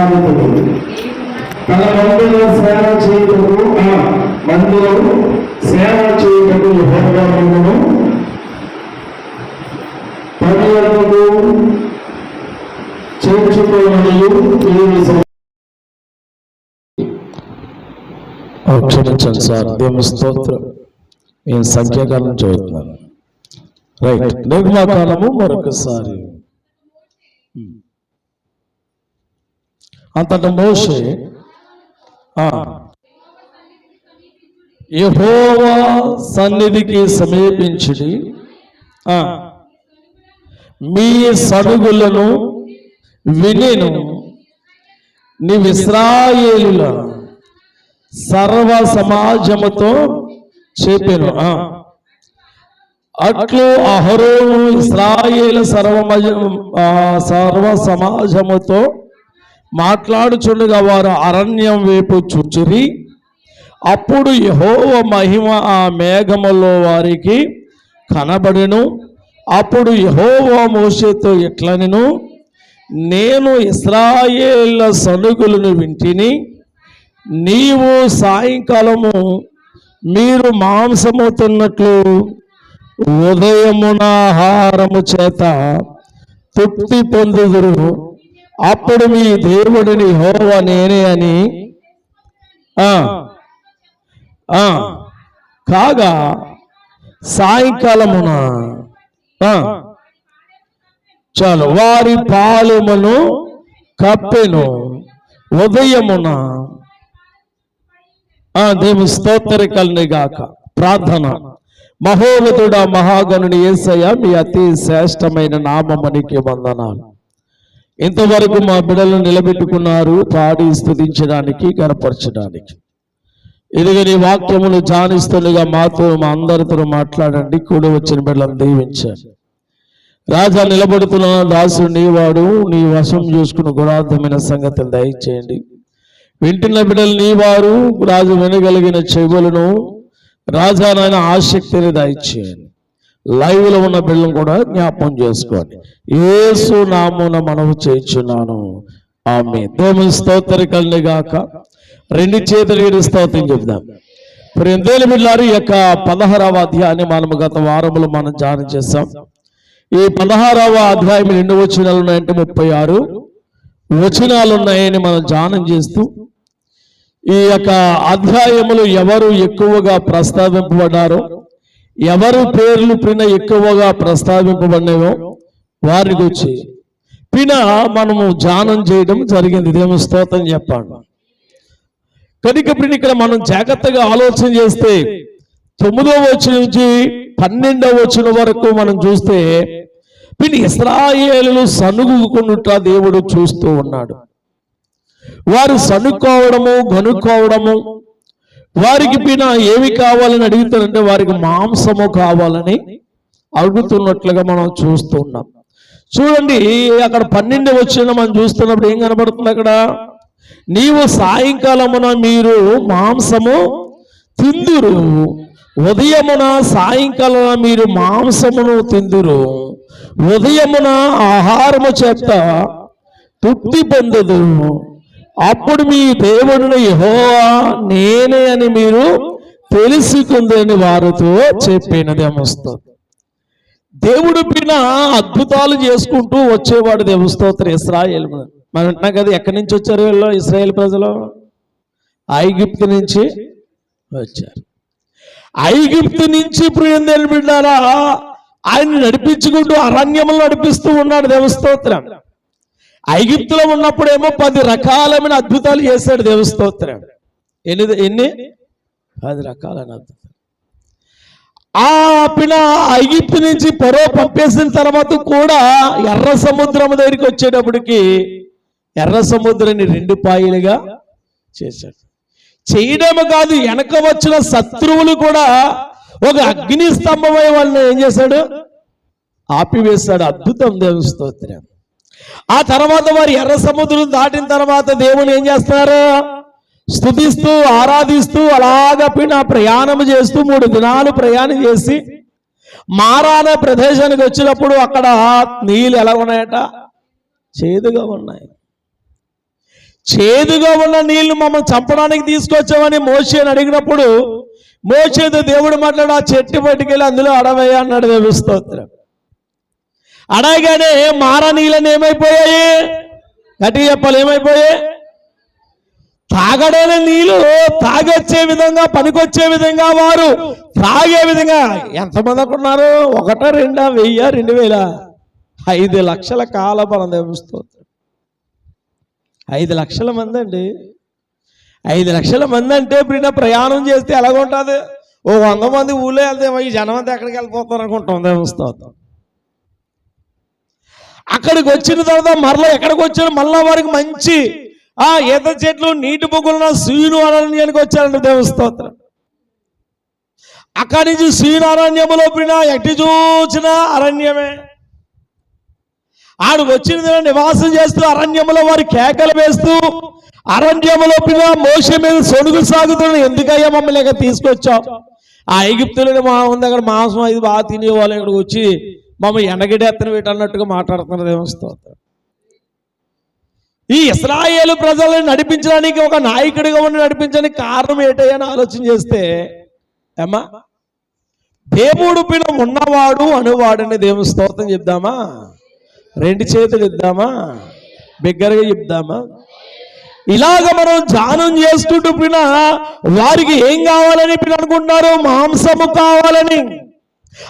పునాదులు తన మందిరం సేవ చేయుటకు మందిరం సేవ చేయుటకు యెహోవా మిమ్మును పర్యటనకు చేర్చుకోమనియు క్షమించండి సార్. దేవుని స్తోత్రం. నేను సంఖ్యాకాలం చదువుతున్నాను. రైట్. నిర్మాకాలము మరొకసారి. అంతట మోషే యెహోవా సన్నిధికి సమీపించి మీ సడుగులను వినెను. నీవు ఇశ్రాయేలుల సర్వ సమాజముతో చెప్పెను. అట్లు అహరోను ఇశ్రాయేలు సర్వ సమాజముతో మాట్లాడుచుండగా వారు అరణ్యం వైపు చూచిరి. అప్పుడు యెహోవా మహిమ ఆ మేఘములో వారికి కనబడెను. అప్పుడు యెహోవా మోషేతో ఇట్లనెను, నేను ఇశ్రాయేలు సనుగులను వింటిని. నీవు సాయంకాలము మీరు మాంసము తిన్నట్లు ఉదయమున ఆహారము చేత తృప్తి పొందుదురు. అప్పుడు మీ దేవుడిని యెహోవా నేనే అని కాగా సాయంకాలమున చాలు వారి పాలెమును కప్పెను. ఉదయమున దేవుని స్తోత్రికల్ని గాక. ప్రార్థన. మహోన్నతుడా మహాగణుని యేసయ్య, మీ అతి శ్రేష్టమైన నామమునికి వందనాలు. ఇంతవరకు మా బిడ్డలను నిలబెట్టుకున్నారు పాడి స్తుతించడానికి, కనపరచడానికి. ఇదిగో నీ వాక్యములు ధ్యానిస్తుండగా మాతో మా అందరితో మాట్లాడండి. కూడి వచ్చిన బిడ్డలను దీవించండి. రాజా నిలబడుతున్న దాసుడు నీవాడు, నీ వశం చూసుకున్న గుణార్థమైన సంగతులు దయచేయండి. వింటున్న బిడ్డలు నీవారు, రాజు వినగలిగిన చెవులను రాజా నాయన ఆసక్తిని దయచేయండి. లైవ్ లో ఉన్న బిడ్డలను కూడా జ్ఞాపకం చేసుకోండి. యేసు నామమున మనవి చేయుచున్నాను, ఆమేన్. దేవుని స్తోత్రికల్ని గాక. రెండు చేతులు స్తోత్రం చెప్దాం. ప్రియమైన బిడ్డలారా, ఈ యొక్క 16వ అధ్యాయాన్ని మనం గత వారములు మనం ధ్యానం చేస్తాం. ఈ 16వ అధ్యాయం 2 వచనాలు ఉన్నాయంటే 36 వచనాలు ఉన్నాయని మనం ధ్యానం చేస్తూ ఈ యొక్క అధ్యాయములు ఎవరు ఎక్కువగా ప్రస్తావింపబడ్డారో, ఎవరు పేర్లు పిన ఎక్కువగా ప్రస్తావింపబడినాయో వారి గురించి పిన మనము ధ్యానం చేయడం జరిగింది. దేవుని స్తోత్రం చెప్పండి. కనుక ఇక్కడ మనం జాగ్రత్తగా ఆలోచన చేస్తే 9వ వచనం నుంచి 12వ వచనం వరకు మనం చూస్తే ఇశ్రాయేలును సనుగుకునుట దేవుడు చూస్తూ ఉన్నాడు. వారు సనుక్కోవడము, గనుక్కోవడము, వారికి పిన ఏమి కావాలని అడుగుతారంటే వారికి మాంసము కావాలని అడుగుతున్నట్లుగా మనం చూస్తూ ఉన్నాం. చూడండి, అక్కడ 12వ వచనం మనం చూస్తున్నప్పుడు ఏం కనబడుతుంది? అక్కడ నీవు సాయంకాలమున మీరు మాంసము తిందురు, ఉదయమున సాయంకాలమున మీరు మాంసమును తిందురు, ఉదయమున ఆహారము చేత తృప్తి పొందుదురు. అప్పుడు మీ దేవుడిని యెహోవా నేనే అని మీరు తెలుసుకుందని వారితో చెప్పినది ఏమొస్తుంది. దేవుడు పైన అద్భుతాలు చేసుకుంటూ వచ్చేవాడు. దేవుని స్తోత్రం. ఇశ్రాయేలు మనం అంటున్నాం కదా, ఎక్కడి నుంచి వచ్చారు వీళ్ళు? ఇశ్రాయేల్ ప్రజలు ఐగుప్తు నుంచి వచ్చారు. ఐగుప్తు నుంచి ప్రియమైన బిడ్డలారా ఆయన నడిపించుకుంటూ అరణ్యంలో నడిపిస్తూ ఉన్నాడు. దేవుని స్తోత్రం. ఐగుప్తులో ఉన్నప్పుడేమో 10 రకాలమైన అద్భుతాలు చేశాడు. దేవుని స్తోత్రం. ఎన్ని 10 రకాలైన అద్భుతాలు. ఆ పిన ఐగుప్తు నుంచి ఫరో పంపేసిన తర్వాత కూడా ఎర్ర సముద్రం దగ్గరికి వచ్చేటప్పటికి ఎర్ర సముద్రాన్ని 2 పాయలుగా చేశాడు. చేయడమే కాదు, వెనక వచ్చిన శత్రువులు కూడా ఒక అగ్ని స్తంభమై వాళ్ళని ఏం చేశాడు? ఆపివేశాడు. అద్భుతం. దేవుని స్తోత్రం. ఆ తర్వాత వారు ఎర్ర సముద్రం దాటిన తర్వాత దేవుని ఏం చేస్తున్నారు? స్తుతిస్తూ ఆరాధిస్తూ అలాగా ప్రయాణం చేస్తూ 3 దినాలు ప్రయాణం చేసి మారా అనే ప్రదేశానికి వచ్చినప్పుడు అక్కడ నీళ్ళు ఎలా ఉన్నాయట? చేదుగా ఉన్నాయి. చేదుగా ఉన్న నీళ్లు మమ్మల్ని చంపడానికి తీసుకొచ్చామని మోషేని అడిగినప్పుడు మోషేతో దేవుడు మాట్లాడు, ఆ చెట్టు పట్టుకెళ్ళి అందులో అడవయ్యా అన్నాడు. దేవుని స్తోత్రం. అడగగానే మార నీళ్ళని ఏమైపోయాయి? గట్టిగా చెప్పాలి, ఏమైపోయాయి? తాగడైన నీళ్ళు తాగొచ్చే విధంగా, పనికొచ్చే విధంగా, వారు త్రాగే విధంగా ఎంతమంది అనుకున్నారు? 1, 2, 1000, 2000, 5 లక్షల కాలబలం. దేవుని స్తోత్రం. 5 లక్షల మంది అండి. 5 లక్షల మంది అంటే ఇప్పుడు ప్రయాణం చేస్తే ఎలాగుంటుంది? ఓ 100 మంది ఊళ్ళో వెళ్తే ఈ జనం అంతా ఎక్కడికి వెళ్ళిపోతారు అనుకుంటాం. దేవుని స్తోత్రం. అక్కడికి వచ్చిన తర్వాత మరలా ఎక్కడికి వచ్చారు? మళ్ళా వారికి మంచి ఈత చెట్లు, నీటి బొగ్గులున్న సీను అరణ్యానికి వచ్చారండి. దేవుని స్తోత్రం. అక్కడి నుంచి సీను అరణ్యములో ఎట్టి చూసిన అరణ్యమే. ఆడు వచ్చిన నివాసం చేస్తూ అరణ్యములో వారి కేకలు వేస్తూ అరణ్యములో మోషే మీద సొనుగు సాగుతున్న, ఎందుకయ్యా మమ్మల్ని ఇక్కడ తీసుకొచ్చావు? ఆ ఐగుప్తులని ఉంది అక్కడ మాంసం ఇది బాగా తినేవాళ్ళు, ఇక్కడికి వచ్చి మమ్మల్ని ఎండగడెత్తన పెట్టి అన్నట్టుగా మాట్లాడుతున్నారు. దేవుని స్తోత్రం. ఈ ఇశ్రాయేలు ప్రజలను నడిపించడానికి, ఒక నాయకుడిగా ఉండి నడిపించడానికి కారణం ఏంటని ఆలోచన చేస్తే, ఏమా దేవుడు ఉన్నవాడు అనువాడని దేవుని స్తోత్రం చెప్దామా? 2 చేతులు ఇద్దామా? బిగ్గరగా చెప్దామా? ఇలాగ మనం ధ్యానం చేసుకుంటూ వారికి ఏం కావాలని అనుకుంటున్నారు? మాంసము కావాలని.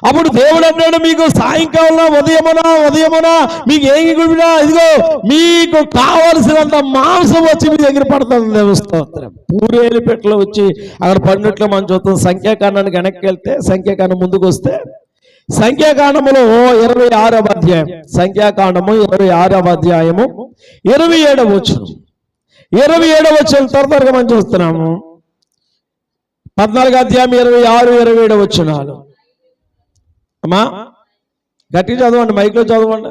అప్పుడు దేవుడు అన్నాడు, మీకు సాయంకాలం ఉదయమున మీకు ఏం ఇదిగో మీకు కావలసినంత మాంసం వచ్చి మీ దగ్గర పడుతుంది. దేవుని స్తోత్రం. పూరేలు పెట్టలో వచ్చి అక్కడ పడినట్లు మనం చూస్తాం. సంఖ్యాకాండానికి వెనక్కి వెళ్తే, సంఖ్యాకాండం ముందుకు వస్తే, సంఖ్యాకాండములో 26వ అధ్యాయం, సంఖ్యాకాండము 26వ అధ్యాయము 27వ వచనం, 27వ వచనం త్వరగా మనం చూస్తున్నాము. 14వ అధ్యాయం 26, 27 వచనాలు. అమ్మా గట్టిగా చదవండి, మైక్లో చదవండి.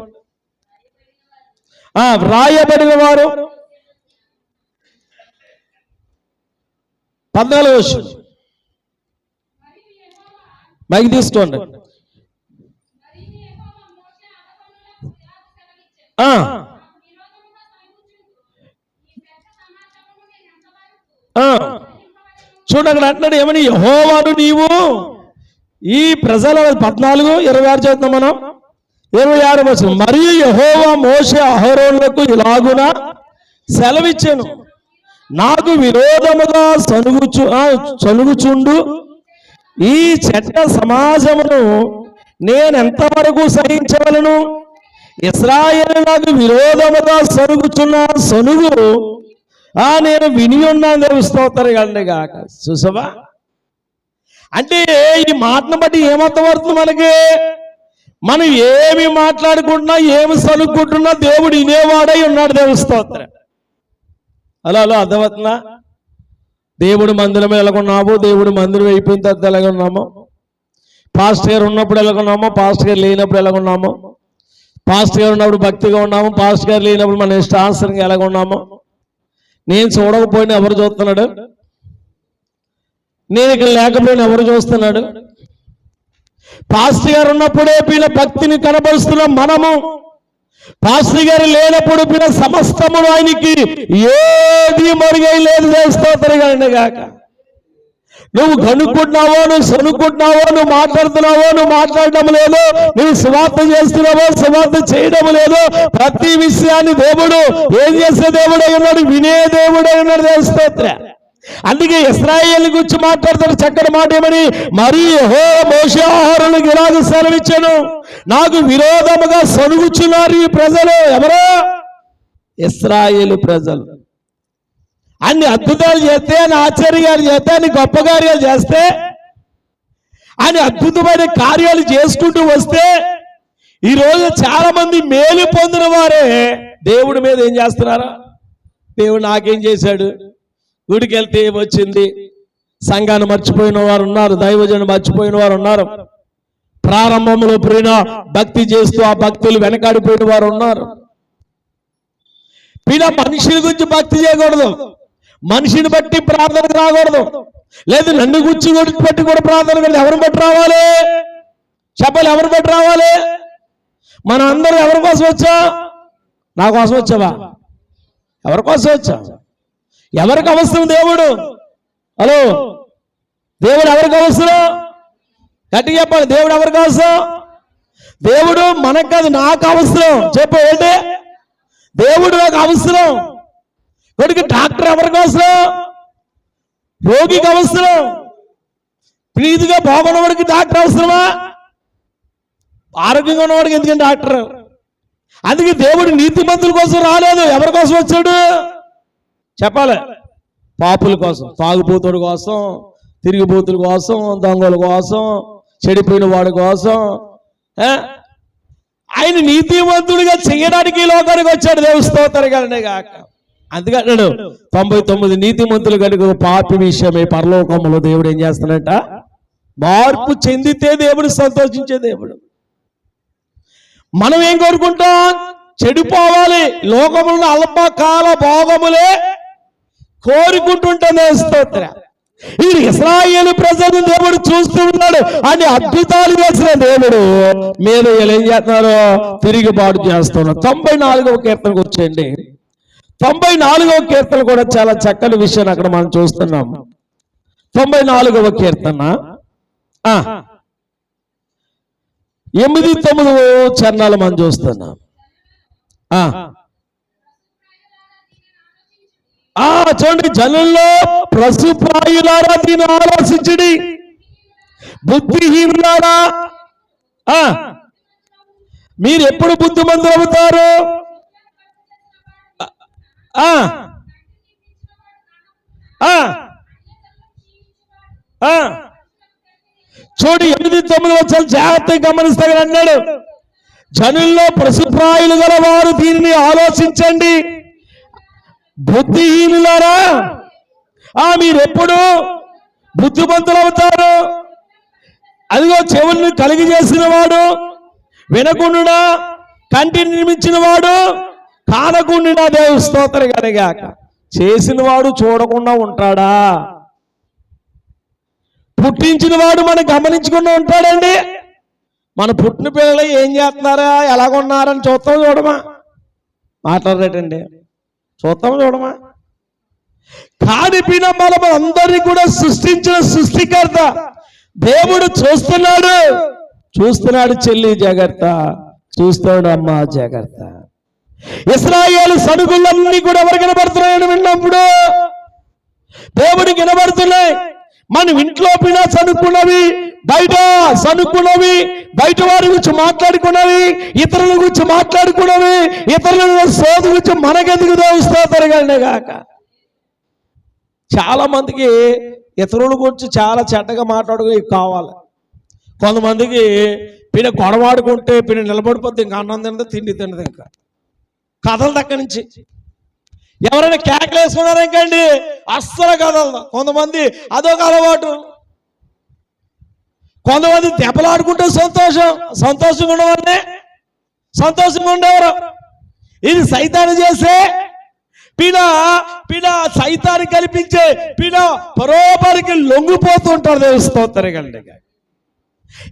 వ్రాయబడిన వారు 14వ వచనం మైక్ తీసుకోండి. చూడండి అక్కడ అంటున్నాడు ఏమని, యెహోవాను నీవు ఈ ప్రజల 14, 26 చదువుతాం మనం. 26వ వచనం, మరియు యెహోవా మోషే అహరోనులకు ఇలాగున సెలవిచ్చెను, నాకు విరోధముగా సనుగుచుండు ఈ చెడ్డ సమాజమును నేనెంతవరకు సహించగలను? ఇశ్రాయేలు నాకు విరోధముగా సరుగుచున్న సనుగు నేను విని ఉన్నాను. దేవుని స్తోత్రం కండి గాక. చూసావా? అంటే ఈ మాటను బట్టి ఏమర్థం పడుతుంది మనకి? మనం ఏమి మాట్లాడుకుంటున్నా, ఏమి సనుక్కుంటున్నా దేవుడు వినేవాడై ఉన్నాడు. దేవుని స్తోత్రం. అలా అర్థమవుతుందా? దేవుడు మందిరం ఎలాగున్నాము, దేవుడు మందిరం అయిపోయిన తర్వాత ఎలాగున్నాము, పాస్టర్ గారు ఉన్నప్పుడు ఎలాగున్నాము, పాస్టర్ గారు లేనప్పుడు ఎలాగున్నాము, పాస్టర్ గారు ఉన్నప్పుడు భక్తిగా ఉన్నాము, పాస్టర్ గారు లేనప్పుడు మన ఇష్టానుసరంగా ఎలాగున్నాము. నేను చూడకపోయినా ఎవరు చూస్తున్నాడు? నేను ఇక్కడ లేకపోయినా ఎవరు చూస్తున్నాడు? పాస్టర్ గారు ఉన్నప్పుడే భక్తిని కనబరుస్తున్న మనము, పాస్టర్ గారు లేనప్పుడు సమస్తమును ఆయనకి ఏది మరుగై లేదు. స్తోత్రం గాక. నువ్వు కనుక్కుంటున్నావో, నువ్వు సనుక్కుంటున్నావో, నువ్వు మాట్లాడుతున్నావో, నువ్వు మాట్లాడడం లేదు, నువ్వు సువార్త చేస్తున్నావో, సువార్త చేయడం లేదు, ప్రతి విషయాన్ని దేవుడు ఏం చేసే దేవుడై ఉన్నాడు? వినే దేవుడై ఉన్నాడు. స్తోత్రం. అందుకే ఇశ్రాయేలు గురించి మాట్లాడతాడు చక్కటి మాట ఏమని, మరి యెహోవా మోషే అహరోనులకు ఇలాగ సెలవిచ్చెను, నాకు విరోధముగా సనుగుచున్నారు ఈ ప్రజలు. ఎవరో? ఇశ్రాయేలు ప్రజలు. అన్ని అద్భుతాలు చేస్తే, అని ఆశ్చర్యాలు చేస్తే, అని గొప్ప కార్యాలు చేస్తే, అని అద్భుతమైన కార్యాలు చేసుకుంటూ వస్తే, ఈరోజు చాలా మంది మేలు పొందిన వారే దేవుడి మీద ఏం చేస్తున్నారా? దేవుడు నాకేం చేశాడు, గుడికి వెళ్తే ఏమొచ్చింది, సంఘాన్ని మర్చిపోయిన వారు ఉన్నారు, దైవజను మర్చిపోయిన వారు ఉన్నారు, ప్రారంభంలో భక్తి చేస్తూ ఆ భక్తులు వెనకాడిపోయిన వారు ఉన్నారు. మనుషుల గురించి భక్తి చేయకూడదు, మనిషిని బట్టి ప్రార్థనకు రాకూడదు, లేదు నన్ను గురించి బట్టి కూడా ప్రార్థన కూడదు. ఎవరిని బట్టి రావాలి? చెప్పాలి, ఎవరిని బట్టి రావాలి? మనం అందరూ ఎవరి కోసం వచ్చా? నా కోసం వచ్చావా? ఎవరి కోసం వచ్చాం? ఎవరికి అవసరం దేవుడు? హలో, దేవుడు ఎవరికి అవసరం? గట్టిగా చెప్పాలి. దేవుడు ఎవరికి అవసరం? దేవుడు మనకు కాదు, నాకు అవసరం. చెప్పు ఏంటి? దేవుడు నాకు అవసరం. కొడుకు డాక్టర్ ఎవరికి అవసరం? రోగికి అవసరం. ప్రీతిగా బాగున్నవాడికి డాక్టర్ అవసరమా? ఆరోగ్యంగా ఉన్నవాడికి ఎందుకంటే డాక్టర్? అందుకే దేవుడు నీతిమంతుల కోసం రాలేదు. ఎవరి కోసం వచ్చాడు చెప్పాలి? పాపుల కోసం, తాగుబోతుల కోసం, తిరిగిపోతుల కోసం, దొంగల కోసం, చెడిపోయిన వాడి కోసం. ఆయన నీతిమంతుడిగా చేయడానికి లోకానికి వచ్చాడు. దేవుని స్తోత్రం గాక. అందుకన్నాడు 99 నీతిమంతులు కనుక పాపి విషయమే పరలోకంలో దేవుడు ఏం చేస్తాడంట? మార్పు చెందితే దేవుడు సంతోషించే దేవుడు. మనం ఏం కోరుకుంటాం? చెడిపోవాలి, లోకములను అల్పకాల భోగములే కోరుకుంటుంటాం. స్తోత్రం. ఈ ఇశ్రాయేలు ప్రజలను దేవుడు చూస్తూ ఉన్నాడు. అన్ని అద్భుతాలు చేసిన దేవుడు మీరు ఏం చేస్తున్నారు? తిరుగుబాటు చేస్తున్నారు. 94వ కీర్తనకు వచ్చేయండి. 94వ కీర్తన కూడా చాలా చక్కని విషయం అక్కడ మనం చూస్తున్నాం. 94వ కీర్తన 8, 9 చరణాలు మనం చూస్తున్నాం. చూడండి, జనుల్లో పశుప్రాయులారా దీన్ని ఆలోచించడి, బుద్ధిహీనులారా మీరు ఎప్పుడు బుద్ధిమంతులు అవుతారు? చూడు 8, 9 వచ్చారు. జాగ్రత్తగా గమనిస్తాగా అన్నాడు, జనుల్లో పశుప్రాయులు గల వారు దీనిని ఆలోచించండి, బుద్ధిహీనులారా మీరెప్పుడు బుద్ధిమంతులు అవుతారు? అదిగో చెవుల్ని కలిగి చేసిన వాడు, వినకుండా కంటిని నిర్మించిన వాడు, కానకుండా దేవుని స్తోత్రం కలగాక. చేసిన వాడు చూడకుండా ఉంటాడా? పుట్టించిన వాడు మనం గమనించకుండా ఉంటాడండి? మన పుట్టిన పిల్లలు ఏం చేస్తున్నారా, ఎలాగున్నారని చూస్తాం చూడమా? మాట్లాడరేటండి, చూస్తాం చూడమా? కాని పినమ్మల అందరినీ కూడా సృష్టించిన సృష్టికర్త దేవుడు చూస్తున్నాడు. చెల్లి జాగ్రత్త, చూస్తాడు అమ్మా జాగ్రత్త. ఇశ్రాయేలు సనుగులన్నీ కూడా ఎవరు కనబడుతున్నాయని విన్నప్పుడు దేవుడికి వినబడుతున్నాయి. మనం ఇంట్లో పినా సనుక్కున్నవి, బయట సనుక్కున్నవి, బయట వారి గురించి మాట్లాడుకున్నవి, ఇతరుల గురించి మాట్లాడుకున్నవి, ఇతరుల సోదు గురించి మనకెందుకు దేవుస్తారగానే గాక. చాలా మందికి ఇతరుల గురించి చాలా చెడ్డగా మాట్లాడుకుని కావాలి. కొంతమందికి పిన గొడవాడుకుంటే పిన నిలబడిపోద్ది, ఇంకా అన్నం తినదు, తిండి తినదు, ఇంకా కథలు దక్క నుంచి. ఎవరైనా కేకలు వేసుకున్నారా ఇంకండి అస్సలు కదలదు. కొంతమంది అదొక అలవాటు. కొంతమంది దెబ్బలాడుకుంటే సంతోషంగా ఉండవాళ్ళనే సంతోషంగా ఉండేవారు. ఇది సైతాను చేసే పిన సైతాన్ని కల్పించే పిన పరోపరికి లొంగిపోతుంటారు. దేవుని స్తోత్రం కండి.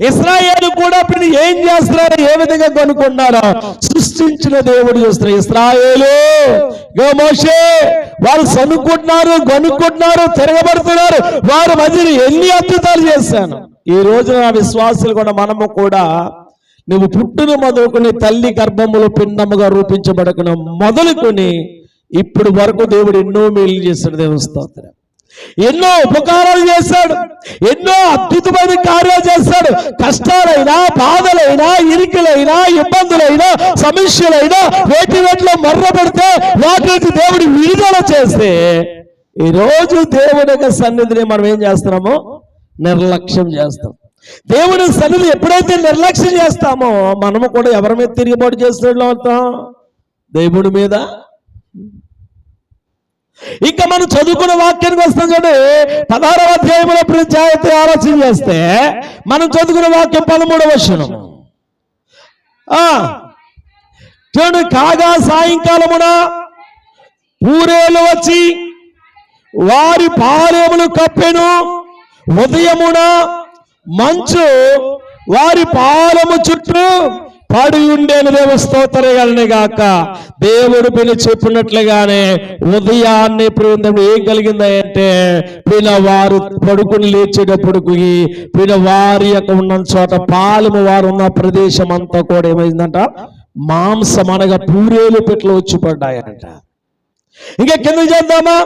ఇశ్రాయేలు కూడా పిన ఏం చేస్తున్నారో, ఏ విధంగా కొనుక్కున్నారో సృష్టించిన దేవుడు చూస్తున్నారు. ఇశ్రాయేలు మోషే వారు సనుక్కుంటున్నారు, కొనుక్కుంటున్నారు, తిరగబడుతున్నారు. వారి మధ్యలో ఎన్ని అద్భుతాలు చేశాను. ఈ రోజు నా విశ్వాసులు కూడా మనము కూడా నువ్వు పుట్టును మొదలుకొని తల్లి గర్భములో పిండముగా రూపించబడకును మొదలుకొని ఇప్పుడు వరకు దేవుడు ఎన్నో మేలు చేశాడు. దేవుని స్తోత్రం. ఎన్నో ఉపకారాలు చేశాడు, ఎన్నో అద్భుతమైన కార్యాలు చేశాడు. కష్టాలైనా, బాధలైనా, ఇరుకులైనా, ఇబ్బందులైనా, సమస్యలైనా వేటిలో మర్ర పెడితే వాటి నుంచి దేవుడు విడుదల చేస్తే ఈరోజు దేవుని యొక్క సన్నిధిని మనం ఏం చేస్తున్నామో నిర్లక్ష్యం చేస్తాం. దేవుని సన్నిధి ఎప్పుడైతే నిర్లక్ష్యం చేస్తామో మనము కూడా ఎవరి మీద తిరిగిబాటు చేస్తున్నట్లు అవుతాం? దేవుడి మీద. ఇంకా మనం చదువుకున్న వాక్యానికి వస్తాం చూడండి. 16వ అధ్యాయంలో జాగ్రత్త ఆలోచన చేస్తే మనం చదువుకున్న వాక్యం 13వ వచనం చూడండి. కాగా సాయంకాలమున పూరేలు వచ్చి వారి పాలెములు కప్పెను, ఉదయమున మంచు వారి పాలము చుట్టూ పడి ఉండేను దేవ స్తోత్రగానే గాక. దేవుడు పిని చెప్పినట్లుగానే ఉదయాన్నే ప్రేమ ఏం కలిగిందంటే పిన వారు పడుకుని లేచేటప్పటికి పిన వారి యొక్క ఉన్న చోట పాలెము వారు ఉన్న ప్రదేశం అంతా కూడా ఏమైందంట, మాంసం అనగా పూరేలు పెట్లు వచ్చి పడ్డాయంట. ఇంకా కింద చేద్దామా,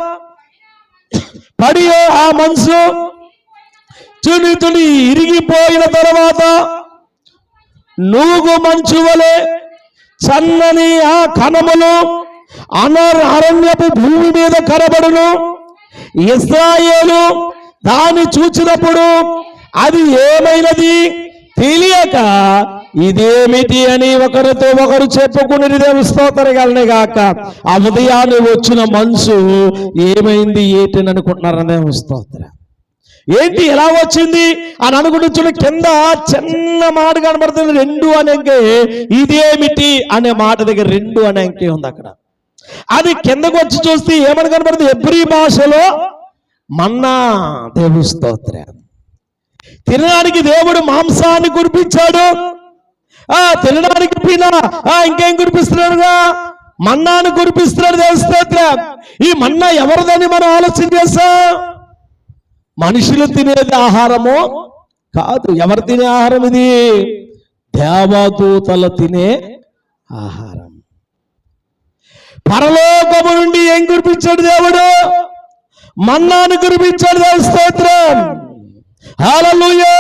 పడి ఆ మనసు తుడి ఇరిగిపోయిన తర్వాత నూగు మంచు వలె సన్నని ఆ కణములు అరణ్యపు భూమి మీద కనబడును. ఇశ్రాయేలు దాన్ని చూచినప్పుడు అది ఏమైనది తెలియక ఇదేమిటి అని ఒకరితో ఒకరు చెప్పుకుని దేవుని స్తోత్రగానే గాక. ఆ ఉదయాన్ని వచ్చిన మనసు ఏమైంది ఏంటి అనుకుంటున్నారనే స్తోత్రం. ఏంటి ఎలా వచ్చింది అని అనుకుంటున్న కింద చిన్న మాట కనబడుతుంది, 2 అనే అంకె. ఇదేమిటి అనే మాట దగ్గర 2 అనే అంకె ఉంది అక్కడ. అది కిందకు వచ్చి చూస్తే ఏమని కనబడుతుంది, హెబ్రీ భాషలో మన్నా. దేవుని స్తోత్రం. తినడానికి దేవుడు మాంసాన్ని కురిపించాడు, తినడానికి ఇంకేం కురిపిస్తున్నాడుగా, మన్నాను కురిపిస్తున్నాడు. దేవుని స్తోత్రం. ఈ మన్నా ఎవరిదని మనం ఆలోచన చేస్తాం. మనుషులు తినేది ఆహారము కాదు. ఎవరు తినే ఆహారం ఇది? దేవదూతలు తినే ఆహారం. పరలోకము నుండి ఏం కురిపించాడు దేవుడు? మన్నాను కురిపించాడు. దేవుని స్తోత్రం. హల్లెలూయా.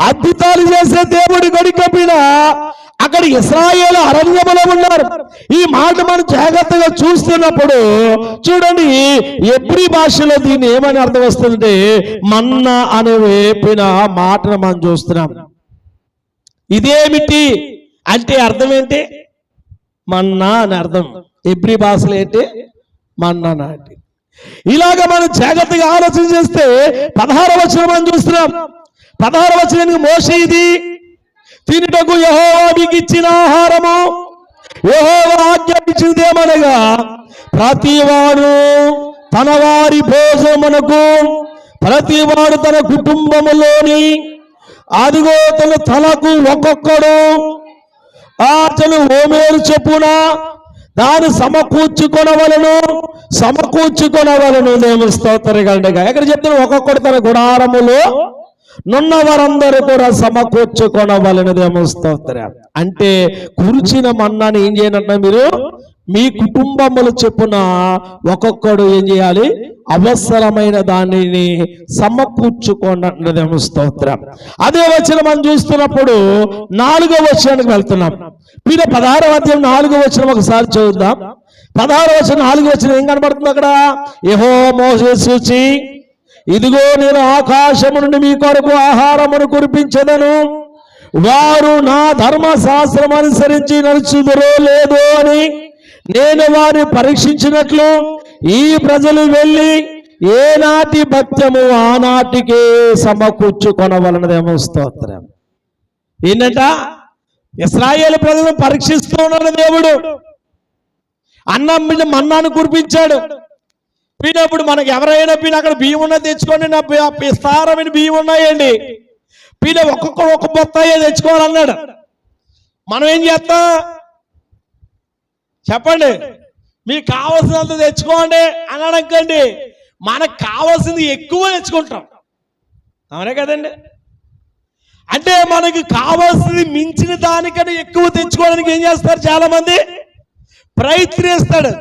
అద్భుతాలు చేసే దేవుడు గడికపిన అక్కడ ఇశ్రాయేలు అరణ్యములో ఉన్నారు. ఈ మాట మనం జాగ్రత్తగా చూస్తున్నప్పుడు చూడండి, హెబ్రీ భాషలో దీన్ని ఏమని అర్థం వస్తుందంటే మన్నా అనే వేపిన మాటను మనం చూస్తున్నాం. ఇదేమిటి అంటే అర్థం ఏంటి? మన్నా అని అర్థం. హెబ్రీ భాషలో ఏంటి? మన్నా నాటి. ఇలాగ మనం జాగ్రత్తగా ఆలోచన చేస్తే 16వ వచనం మనం చూస్తున్నాం. 16వ వచనానికి మోషే ఇది తినుటకు యెహోవా మీకు ఇచ్చిన ఆహారము, యెహోవా ఆజ్ఞాపించిందేమనగా ప్రతివాడు తన వారి భోజనమునకు ప్రతివాడు తన కుటుంబములోని అదిగో తన తలకు ఒక్కొక్కడు అతను ఓమేరు చొప్పున దాన్ని సమకూర్చుకొనవలను. దేవుని స్తోత్రగాక. ఎక్కడ చెప్తున్నా, ఒక్కొక్కడు తన గుడారములో నున్న వారందరూ కూడా సమకూర్చుకొనవలెను. దేవుని స్తోత్రం. అంటే కూర్చిన మన్నాని ఏం చేయనంట, మీరు మీ కుటుంబములు చెప్పున ఒక్కొక్కడు ఏం చేయాలి, అవసరమైన దానిని సమకూర్చుకోండి. దేవుని స్తోత్రం. అదే వచనం మనం చూస్తున్నప్పుడు 4వ వచనానికి వెళ్తున్నాం. 16వ అధ్యాయం 4వ వచనం ఒకసారి చదువుదాం. 16వ వచనం 4వ వచనం ఏం కనబడుతుంది అక్కడ? యెహోవా మోషేను చూచి, ఇదిగో నేను ఆకాశము నుండి మీ కొరకు ఆహారమును కురిపించదను, వారు నా ధర్మశాస్త్రం అనుసరించి నడుచుదురో లేదో అని నేను వారిని పరీక్షించినట్లు ఈ ప్రజలు వెళ్ళి ఏనాటి భక్త్యము ఆనాటికే సమకూర్చుకొనవలనదేమో. స్తోత్రం. ఏంటంట, ఇశ్రాయేలు ప్రజలను పరీక్షిస్తూ ఉన్నాడు దేవుడు. అన్నం మీద మన్నాను కురిపించాడు. పినప్పుడు మనకు ఎవరైనా అక్కడ బియ్యం ఉన్నది తెచ్చుకోండి, నా విస్తారమైన బియ్యం ఉన్నాయండి, ఒక్కొక్కరు ఒక్క బొత్తాయే తెచ్చుకోవాలన్నాడు. మనం ఏం చేస్తాం చెప్పండి? మీకు కావాల్సినంత తెచ్చుకోండి అని అనకండి, మనకు కావాల్సింది ఎక్కువ తెచ్చుకుంటాం. అవునే కదండి? అంటే మనకు కావాల్సింది మించిన దానికన్నా ఎక్కువ తెచ్చుకోవడానికి ఏం చేస్తారు? చాలా మంది ప్రయత్నిస్తాడు.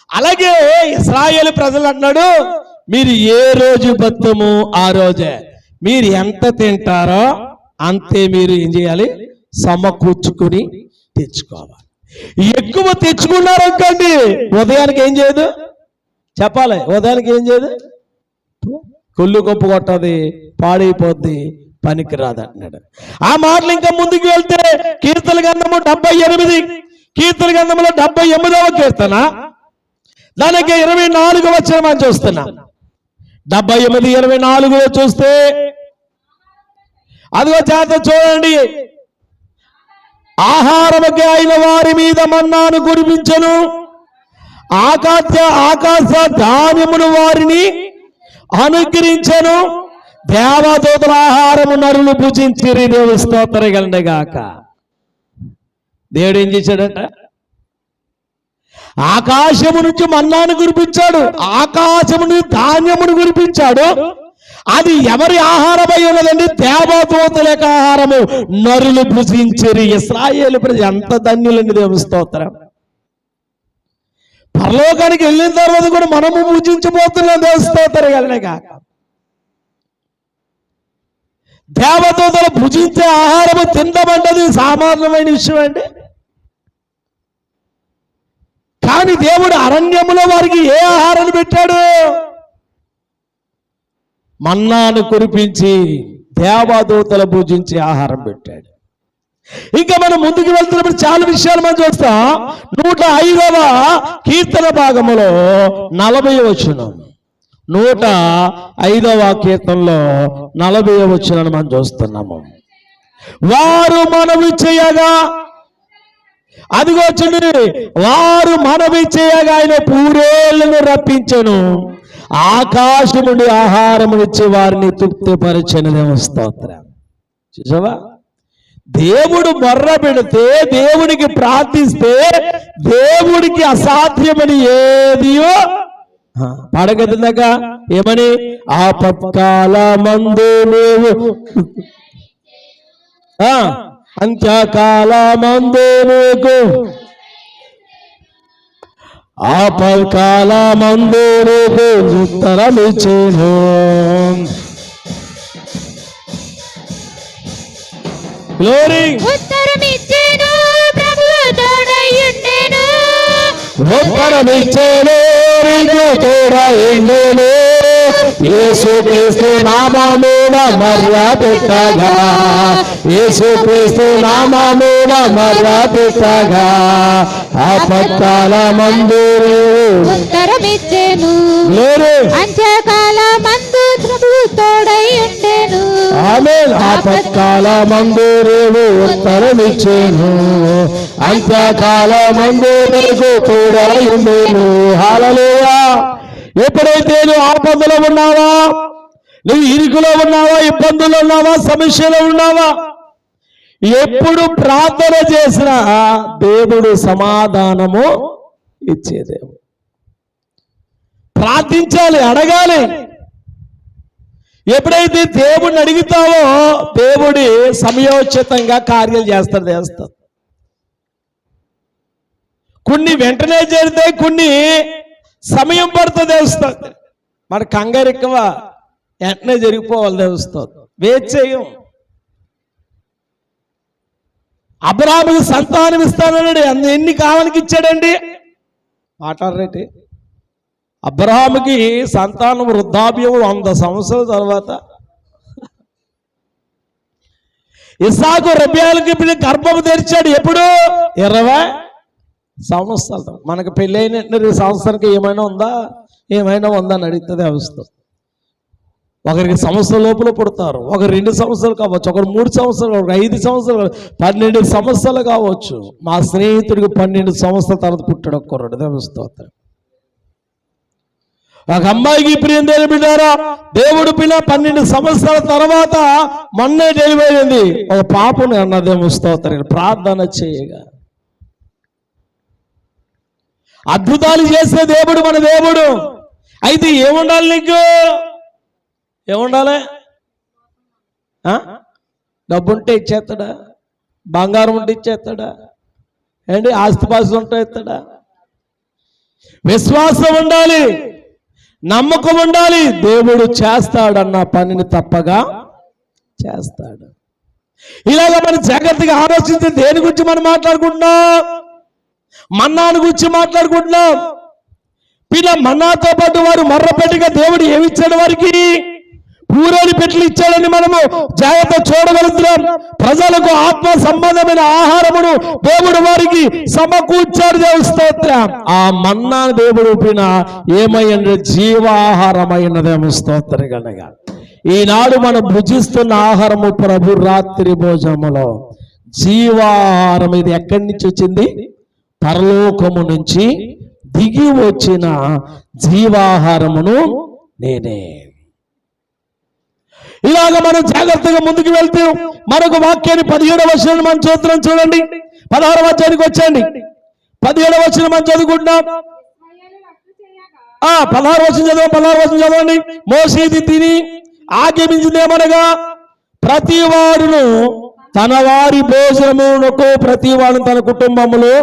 అలాగే ఇశ్రాయేలు ప్రజలు అన్నాడు, మీరు ఏ రోజు బతుము ఆ రోజే మీరు ఎంత తింటారో అంతే మీరు ఏం చేయాలి, సమకూర్చుకుని తెచ్చుకోవాలి. ఎక్కువ తెచ్చుకున్నారు అనుకోండి, ఉదయానికి ఏం చేయదు చెప్పాలి, ఉదయానికి ఏం చేయదు, కొల్లు కొప్పు కొట్టది, పాడైపోద్ది, పనికి రాదు అంటున్నాడు. ఆ మాటలు ఇంకా ముందుకు వెళ్తే కీర్తన గ్రంథము 78, కీర్తన గ్రంథంలో 78వ కీర్తన దానికి 24వ వచనం అని చూస్తున్నా. 78, 24 చూస్తే అదిగో జాగ్రత్త చూడండి. ఆహారముకి అయిన వారి మీద మన్నాను కురిపించను, ఆకాశ ధాన్యమును వారిని అనుగ్రహించను, దేవదూతల ఆహారము నరులు భుజించిరి. దేవుని స్తోత్రం గాక. దేవుడు ఏం చేశాడట? ఆకాశము నుంచి మన్నాను కురిపించాడు, ఆకాశము నుంచి ధాన్యమును కురిపించాడు. అది ఎవరి ఆహారమై ఉన్నదండి? దేవదూతల యొక్క ఆహారము. నరులు భుజించిరి. ఇశ్రాయేలు ప్రజలు ఎంత ధన్యులండి, దేవుని స్తోత్రం. పరలోకానికి వెళ్ళిన తర్వాత కూడా మనము భుజించబోతున్నాం, దేవుని స్తోత్రం కలగాక. దేవదూతలు భుజించే ఆహారము తినమంటది సామాన్యమైన విషయం అండి. కానీ దేవుడు అరణ్యములో వారికి ఏ ఆహారాన్ని పెట్టాడు? మన్నాను కురిపించి దేవదూతలు భుజించే ఆహారం పెట్టాడు. ఇంకా మనం ముందుకు వెళ్తున్నప్పుడు చాలా విషయాలు మనం చూస్తాం. 105వ కీర్తన భాగములో 40వ వచనం, 105వ కీర్తనలో 40వ వచనాన్ని మనం చూస్తున్నాము. వారు మనవి చేయగా, అదిగో చూడండి, వారు మనవి చేయగా ఆయన పూరేళ్లను రప్పించెను, ఆకాశం నుండి ఆహారమునిచ్చి వారిని తృప్తిపరచని స్తోత్రం. చూసావా? దేవుడు మొర్ర పెడితే, దేవుడికి ప్రార్థిస్తే, దేవుడికి అసాధ్యమని ఏదియో పడగదిందాక ఏమని? ఆపత్కాల మందు నీవు, అంత్యకాల మందు నీకు, ఆపత్కాల మందు నీకు ఉత్తరమిచ్చెను. గ్లోరీ. ఉత్తరమిచ్చెను, ప్రభువు తోడయుండెను. ఉత్తరమిచ్చెను, ప్రభువు తోడయుండెను. యేసుక్రీస్తు నామమున మర్యాదగా, యేసుక్రీస్తు నామమున మర్యాదగా, ఆపత్కాల మందు ఉత్తరమిచ్చెను, అంత్యకాల మందు ప్రభువు తోడయుండెను. ఆమేన్. ఆపత్కాల మందు రేవు ఉత్తరమిచ్చెను, అంత్యకాల మందు నీకు తోడయుండెను. హల్లెలూయా. ఎప్పుడైతే నువ్వు ఆపదలో ఉన్నావా, నువ్వు ఇరుకులో ఉన్నావా, ఇబ్బందులు ఉన్నావా, సమస్యలో ఉన్నావా, ఎప్పుడు ప్రార్థన చేసినా దేవుడు సమాధానము ఇచ్చేదేవుడు. ప్రార్థించాలి, అడగాలి. ఎప్పుడైతే దేవుడిని అడుగుతావో దేవుడి సమయోచితంగా కార్యాలు చేస్తాడు. కొన్ని వెంటనే చేరుతాయి, కొన్ని సమయం పడుతుంది వస్తుంది. మన కంగారు ఎక్కువ, వెంటనే జరిగిపోవాలి తెలుస్తుంది. వెయిట్ చేయం. అబ్రాహాముకి సంతానం ఇస్తానన్నాడు, ఎన్ని కాలానికి ఇచ్చాడండి? మాట్లాడరేటి? అబ్రాహాముకి సంతానం వృద్ధాప్యం 100 సంవత్సరాల తర్వాత. ఇస్సాకు రెబెకాకి గర్భము తెరిచాడు ఎప్పుడు? 20 సంవత్సరాలు. మనకు పెళ్ళైన 2 సంవత్సరానికి ఏమైనా ఉందా అని అడుగుతుంది అవస్థ. ఒకరికి సంవత్సరం లోపల పుడతారు, ఒకరు 2 సంవత్సరాలు కావచ్చు, ఒకరు 3 సంవత్సరాలు, ఒకరు 5 సంవత్సరాలు, 12 సంవత్సరాలు కావచ్చు. మా స్నేహితుడికి 12 సంవత్సరాల తర్వాత పుట్టాడు ఒక కుర్రాడు. దేవస్తోత్రం. ఒక అమ్మాయికి ప్రియం బిడ్డారా, దేవుడు పిల్ల 12 సంవత్సరాల తర్వాత మొన్నే డెలివరీ అయింది ఒక పాపని అన్నదేమో స్తోత్రం. ప్రార్థన చేయగా అద్భుతాలు చేసే దేవుడు మన దేవుడు. అయితే ఏముండాలి నీకు? ఏముండాలి? డబ్బుంటే ఇచ్చేస్తాడా? బంగారం ఉంటే ఇచ్చేస్తాడా? ఏంటి ఆస్తిపాస్తులు ఉంటే ఇస్తాడా? విశ్వాసం ఉండాలి, నమ్మకం ఉండాలి. దేవుడు చేస్తాడన్న పనిని తప్పగా చేస్తాడు. ఇలాగ మనం జాగ్రత్తగా ఆలోచిస్తే దేని గురించి మనం మాట్లాడుకుంటున్నాం? మన్నాను గురించి మాట్లాడుకుంటున్నాం. పిల్ల మన్నాతో పాటు వారు మర్రపెట్టిగా దేవుడు ఏమిచ్చాడు? వారికి పూరేని పెట్లు ఇచ్చాడని మనము జాగ్రత్త చూడగలుగుతున్నాం. ప్రజలకు ఆత్మ సంబంధమైన ఆహారమును దేవుడు వారికి సమకూర్చాడు. దేవుని స్తోత్రం. ఆ మన్నా దేవుడు పిన ఏమైంది? జీవాహారమైనదేమో స్తోత్రం. కనుక ఈనాడు మనం భుజిస్తున్న ఆహారము ప్రభు రాత్రి భోజనములో జీవాహారం. ఇది ఎక్కడి నుంచి వచ్చింది? పరలోకము నుంచి దిగి వచ్చిన జీవాహారమును నేనే. ఇలాగ మనం జాగ్రత్తగా ముందుకు వెళ్తూ మనకు వాక్యాన్ని 17వ వచనం మనం చూస్తున్నాం. చూడండి 16వ అధ్యాయానికి వచ్చండి. 17వ వచనం మనం చదువుకుంటున్నాం. 16వ వచనం చదవండి. మోషే ఇది తిని ఆజ్ఞాపించిందేమనగా ప్రతి వాడును తన వారి భోజనమునకు ప్రతి వాడు తన కుటుంబములో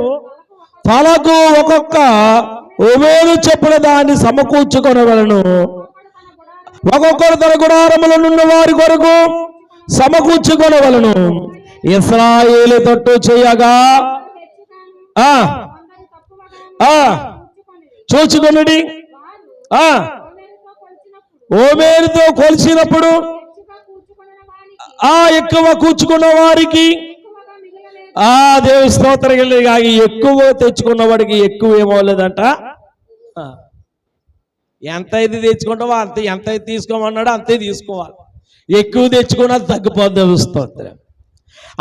తలకు ఒక్కొక్క ఓవేలు చెప్పుల దాన్ని సమకూర్చుకొనవలను. ఒక్కొక్కరు తన గుడారములో ఉన్న వారి కొరకు సమకూర్చుకొనవలను. ఇశ్రాయేలు తట్టు చేయగా చూచుకొనుడి. ఓమేరుతో కొలిచినప్పుడు ఎక్కువ కూర్చుకున్న వారికి దేవుని స్తోత్రం. ఎక్కువ తెచ్చుకున్న వాడికి ఎక్కువ ఏమవలేదంట. ఎంత అయితే తెచ్చుకుంటావో అంతే, ఎంత అయితే తీసుకోమన్నాడో అంతే తీసుకోవాలి. ఎక్కువ తెచ్చుకున్నా తగ్గిపోద్ది దేవుని స్తోత్రం.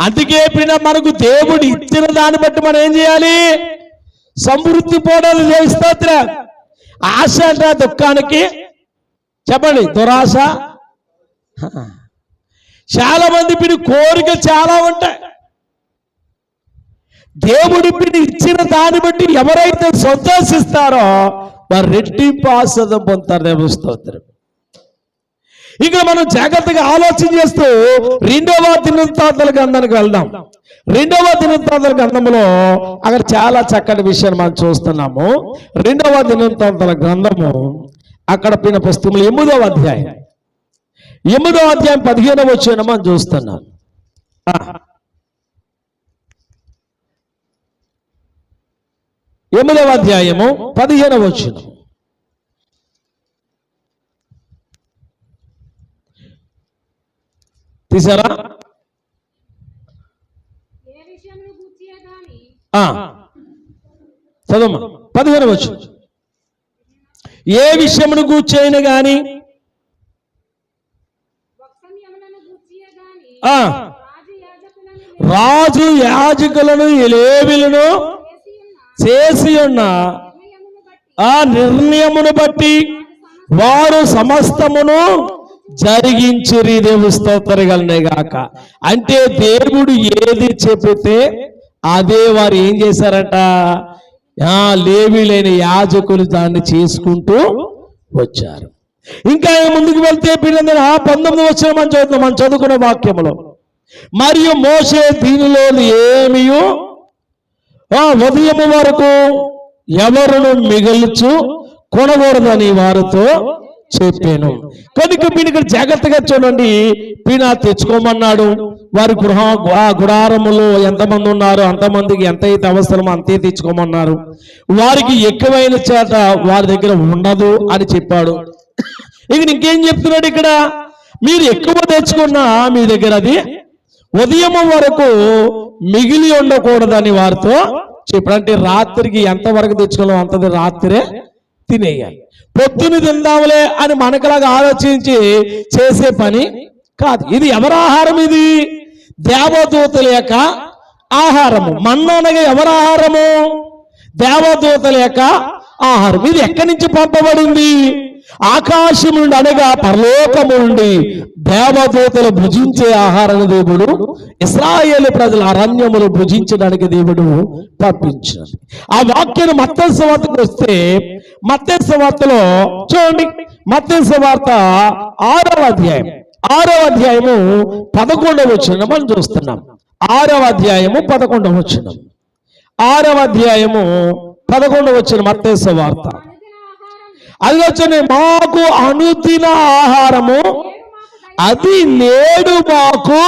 అందుకే మనకు దేవుడు ఇచ్చిన దాన్ని బట్టి మనం ఏం చేయాలి? సమృద్ధి పోవడాలు దేవుని స్తోత్రం. ఆశ అంటే దుఃఖానికి చెప్పండి దురాశ. చాలా మంది కోరిక చాలా ఉంటాయి. దేవుడి ఇచ్చిన దాన్ని బట్టి ఎవరైతే సంతోషిస్తారో వారు రెట్టింపు ఆశీర్వాదం పొందుతారు దేవుని స్తోత్రం. ఇక మనం జాగ్రత్తగా ఆలోచన చేస్తూ 2వ దినవృత్తాంతాల గ్రంథానికి వెళ్దాం. 2వ దినవృత్తాంతాల గ్రంథంలో అక్కడ చాలా చక్కటి విషయాన్ని మనం చూస్తున్నాము. 2వ దినవృత్తాంతాల గ్రంథము అక్కడ పుస్తకంలో 8వ అధ్యాయం 15వ వచనం మనం చూస్తున్నాం. 8వ అధ్యాయము 15వ వచనం. తీసారా? చదవమ్మా 15వ వచనం. ఏ విషయమును గూర్చైన గాని రాజు యాజకులను లేవీయులను చేసి ఉన్న ఆ నిర్ణయమును బట్టి వారు సమస్తమును జరిగించిరి దేవుని స్తోత్రగలనే గాక. అంటే దేవుడు ఏది చెబితే అదే వారు ఏం చేశారట? లేవీయులైన యాజకులు దాన్ని చేసుకుంటూ వచ్చారు. ఇంకా ముందుకు వెళ్తే 19వ వచనం మనం చదువుకున్న వాక్యములో, మరియు మోషే దీనిలో ఏమీ ఉదయం వరకు ఎవరును మిగుల్చు కొనకూడదని వారితో చెప్పాను. కనుక ఇక్కడ జాగ్రత్తగా చూడండి. తెచ్చుకోమన్నాడు. వారి గుడారములో ఎంతమంది ఉన్నారో అంతమందికి ఎంత అయితే అవసరమో అంతే తెచ్చుకోమన్నారు. వారికి ఎక్కువైన చేత వారి దగ్గర ఉండదు అని చెప్పాడు. ఇక ఇంకేం చెప్తున్నాడు ఇక్కడ? మీరు ఎక్కువ తెచ్చుకున్నా మీ దగ్గర అది ఉదయం వరకు మిగిలి ఉండకూడదని వారితో చెప్పాడు. అంటే రాత్రికి ఎంతవరకు తెచ్చుకోవాలో అంతది రాత్రే తినేయాలి. పొద్దున తిందాములే అని మనకులాగా ఆలోచించి చేసే పని కాదు. ఇది ఎవరి ఆహారం? ఇది దేవదూతల యొక్క ఆహారము. మన్ననగా ఎవరి ఆహారము? దేవదూతల యొక్క ఆహారం. ఇది ఎక్కడి నుంచి పంపబడింది? ఆకాశం నుండి, అనగా పరలోకము నుండి దేవదూతలు భుజించే ఆహారం దేవుడు ఇశ్రాయేలు ప్రజల అరణ్యములు భుజించడానికి దేవుడు పంపించాడు. ఆ వాక్యాన్ని మత్తయి సువార్తకు వస్తే, మత్తయి సువార్తలో చూడండి, మత్తయి సువార్త 6వ అధ్యాయము 11వ వచనం మనం చూస్తున్నాం. 6వ అధ్యాయము 11వ వచనం. 6వ అధ్యాయము 11వ వచనం మత్తయి సువార్త. అది వచ్చి మాకు అనుదిన ఆహారము అది నేడు మాకు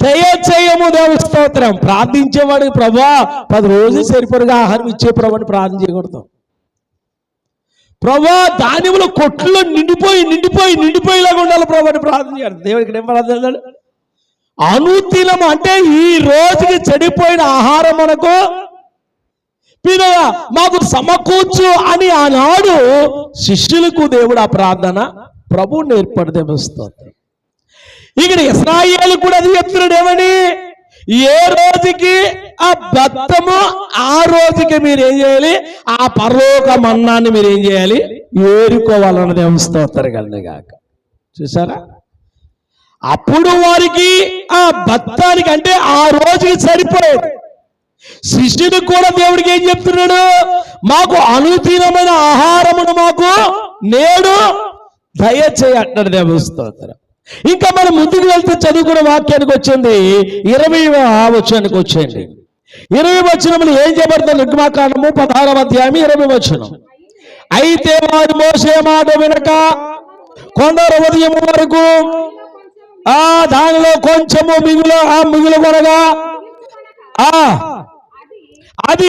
దయచేయము దేవుని స్తోత్రం. ప్రార్థించేవాడు ప్రభా 10 రోజులు సరిపడగా ఆహారం ఇచ్చే ప్రభు అని ప్రార్థన చేయకూడదు. ప్రభా ధాన్యములు కొట్లు నిండిపోయేలాగా ఉండాలి ప్రభు అని ప్రార్థన చేయాలి. దేవుడు ఇక్కడ ఏం ప్రార్థన చేయాలి? అనుదినం అంటే ఈ రోజుకి చెడిపోయిన ఆహారం మనకు మాకు సమకూర్చు అని ఆనాడు శిష్యులకు దేవుడు ఆ ప్రార్థన ప్రభు నేర్పడదేమొస్తుంది. ఇక్కడ ఇశ్రాయేలు కూడా అది చెప్తున్నాడు. ఏమని? ఏ రోజుకి ఆ బత్తము ఆ రోజుకి మీరు ఏం చేయాలి? ఆ పరలోక మన్నాన్ని మీరు ఏం చేయాలి? ఏరుకోవాలన్నది స్తోత్రం గాక. చూసారా? అప్పుడు వారికి ఆ బత్తానికి అంటే ఆ రోజుకి సరిపోయేది. శిష్యుడు కూడా దేవుడికి ఏం చెప్తున్నాడు? మాకు అనుదినమైన ఆహారమును మాకు నేడు దయచేయి అంటాడు దేవుని స్తోత్రం. ఇంకా మనం ముందుకు వెళ్తే చదువుకున్న వాక్యానికి వచ్చింది 20వ వచనానికి వచ్చేయండి. 20 వచనములు ఏం చేయబడుతుంది? నిర్గమాకాండము 16వ అధ్యాయం 20వ వచనం. అయితే వారు మోసే మాట వినక కొందరు ఉదయం వరకు దానిలో కొంచెము మిగులు కొనగా అది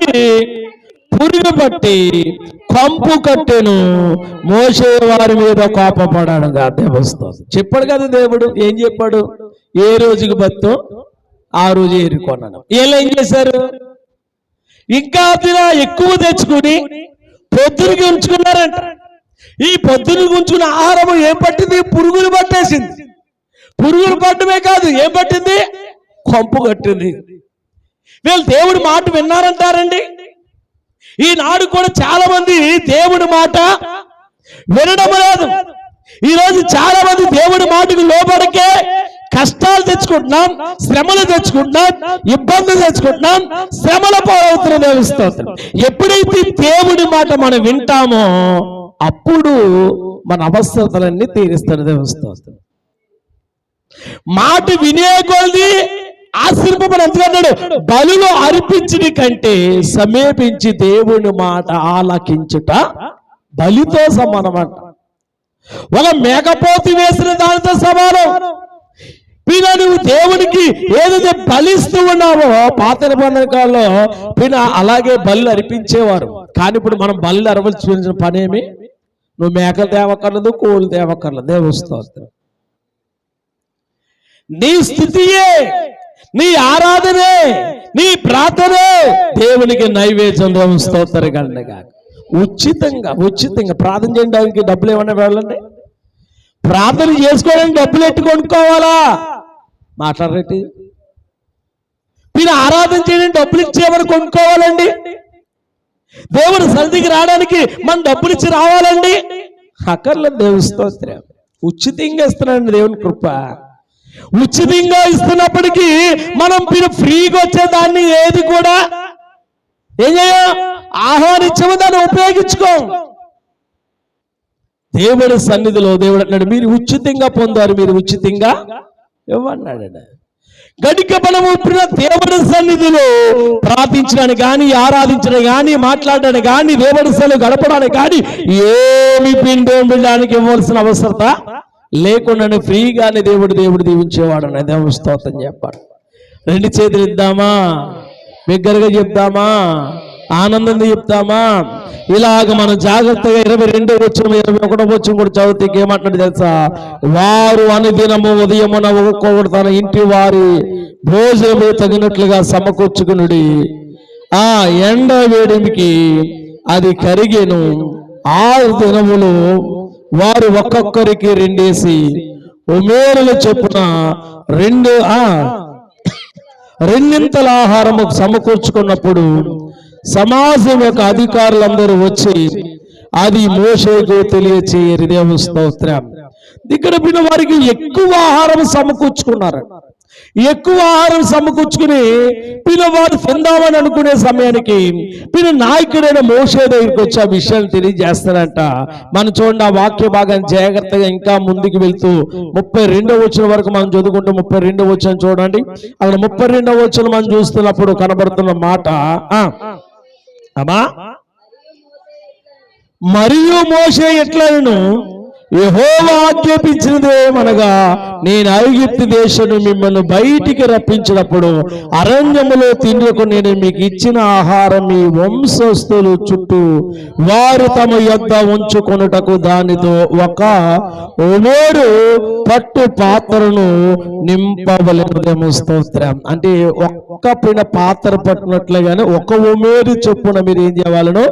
పురుగు పట్టి కంపు కట్టెను, మోసే వారి మీద కోపపడాడు. దేవుడు చెప్పాడు కదా. దేవుడు ఏం చెప్పాడు? ఏ రోజుకి బత్తు ఆ రోజు ఏరుకొన్నాను. వీళ్ళు ఏం చేశారు? ఇంకా ఎక్కువ తెచ్చుకుని పొద్దునకి ఉంచుకున్నారంట. ఈ పొద్దునకి ఉంచుకున్న ఆహారము ఏం పట్టింది? పురుగులు పట్టేసింది. పురుగులు పట్టమే కాదు, ఏం పట్టింది? కంపు కట్టింది. వీళ్ళు దేవుడి మాట విన్నారంటారండి. ఈనాడు కూడా చాలా మంది దేవుడి మాట వినడం లేదు. ఈరోజు చాలా మంది దేవుడి మాటకు లోబడికే కష్టాలు తెచ్చుకుంటున్నాం, శ్రమలు తెచ్చుకుంటున్నాం, ఇబ్బందులు తెచ్చుకుంటున్నాం, శ్రమల పాలవుతున్న దేవస్థానం. ఎప్పుడైతే దేవుడి మాట మనం వింటామో అప్పుడు మన అవసరతలన్నీ తీరుస్తాడు దేవస్థానం. మాట వినే కొలది ఆశీర్వపడి ఎందుకన్నాడు? బలులు అర్పించుట కంటే సమీపించి దేవుని మాట ఆలకించుట బలితో సమానమంట. ఒక మేకపోతు వేసిన దానితో సమానం. పిన నువ్వు దేవునికి ఏదైతే బలిస్తూ ఉన్నావో పాత నిబంధనకాల్లో పిన అలాగే బలు అర్పించేవారు. కానీ ఇప్పుడు మనం బలు అర్పించిన పనేమి? నువ్వు మేకలు తేవక్కర్లేదు, కోళ్ళు తేవక్కర్లేదు. దేవస్థానం నీ స్థితియే, నీ ఆరాధనే, నీ ప్రార్థనే దేవునికి నైవేద్యం. స్తోత్రగలగా ఉచితంగా ప్రార్థన చేయడానికి డబ్బులు ఏమన్నా వెళ్ళండి. ప్రార్థన చేసుకోవడానికి డబ్బులు ఎట్టు కొనుక్కోవాలా? మాట్లాడరేటి? మీరు ఆరాధన చేయడానికి డబ్బులు ఇచ్చేవారు కొనుక్కోవాలండి. దేవుడు సన్నిధికి రావడానికి మనం డబ్బులు ఇచ్చి రావాలండి. అక్కర్లేదు. దేవుని స్తోత్రం. ఉచితంగా ఇస్తున్నాడండి దేవుని కృప. ఉచితంగా ఇస్తున్నప్పటికీ మనం ఫ్రీగా వచ్చేదాన్ని ఏది కూడా ఏం చేయ ఆహ్వానించము, దాన్ని ఉపయోగించుకో. దేవుడి సన్నిధిలో దేవుడు అంటున్నాడు మీరు ఉచితంగా పొందారు, మీరు ఉచితంగా ఇవ్వన్నాడు. గడిక మనము దేవుడి సన్నిధిలో ప్రార్థించడానికి కానీ, ఆరాధించడానికి కానీ, మాట్లాడడానికి కానీ, దేవుడి సన్నిధిలో గడపడానికి కానీ ఏమి పిండానికి ఇవ్వాల్సిన అవసరత లేకుండా ఫ్రీగానే దేవుడు దీవించేవాడు అని దేవుని స్తోత్రం చెప్పాడు. 2 చేతులు ఇద్దామా? బిగ్గరగా చెప్తామా? ఆనందంగా చెప్తామా? ఇలాగ మనం జాగ్రత్తగా 22వ వచనం 21వ వచనం కూడా చదివితే ఏమంటున్నాడు తెలుసా? వారు అనుదినము ఉదయమున ఒక్కొక్కడు తన ఇంటి వారి భోజనము తగినట్లుగా సమకూర్చుకునుడి. ఆ ఎండ వేడిమికి అది కరిగేను. 6 దినములు వారు ఒక్కొక్కరికి 2 ఉమేరుల చొప్పున 2 ఆహారము సమకూర్చుకున్నప్పుడు సమాజం యొక్క అధికారులందరూ వచ్చి అది మోషేకు తెలియచేయరు. దేవుని స్తోత్రం. ఇక్కడ పిన్న వారికి ఎక్కువ ఆహారం సమకూర్చుకున్నారు. ఎక్కువ ఆహారం సమకూర్చుకుని పిల్లవాడు తిందామని అనుకునే సమయానికి నాయకుడైన మోషే దగ్గరికి వచ్చి ఆ విషయాన్ని తెలియజేస్తారంట. మనం చూడండి ఆ వాక్య భాగాన్ని జాగ్రత్తగా ఇంకా ముందుకు వెళ్తూ 32వ వచనం వరకు మనం చదువుకుంటూ 32వ వచనం చూడండి. అక్కడ 32వ వచనం మనం చూస్తున్నప్పుడు కనబడుతున్న మాట అమ్మా, మరియు మోషే ఎట్లను యెహోవా ఆజ్ఞాపించినదేమనగా నేను ఐగుప్తు దేశము మిమ్మల్ని బయటికి రప్పించినప్పుడు అరణ్యములో తిండికు నేను మీకు ఇచ్చిన ఆహారం మీ వంశస్థులు చుట్టూ వారు తమ యొద్ద ఉంచుకొనుటకు దానితో ఒక ఓమేరు పట్టు పాత్రను నింపవలెను. స్తోత్రం. అంటే ఒక్క పిన పాత్ర పట్టినట్లుగానే ఒక ఓమేరు చొప్పున మీరు ఏం చేయాలను?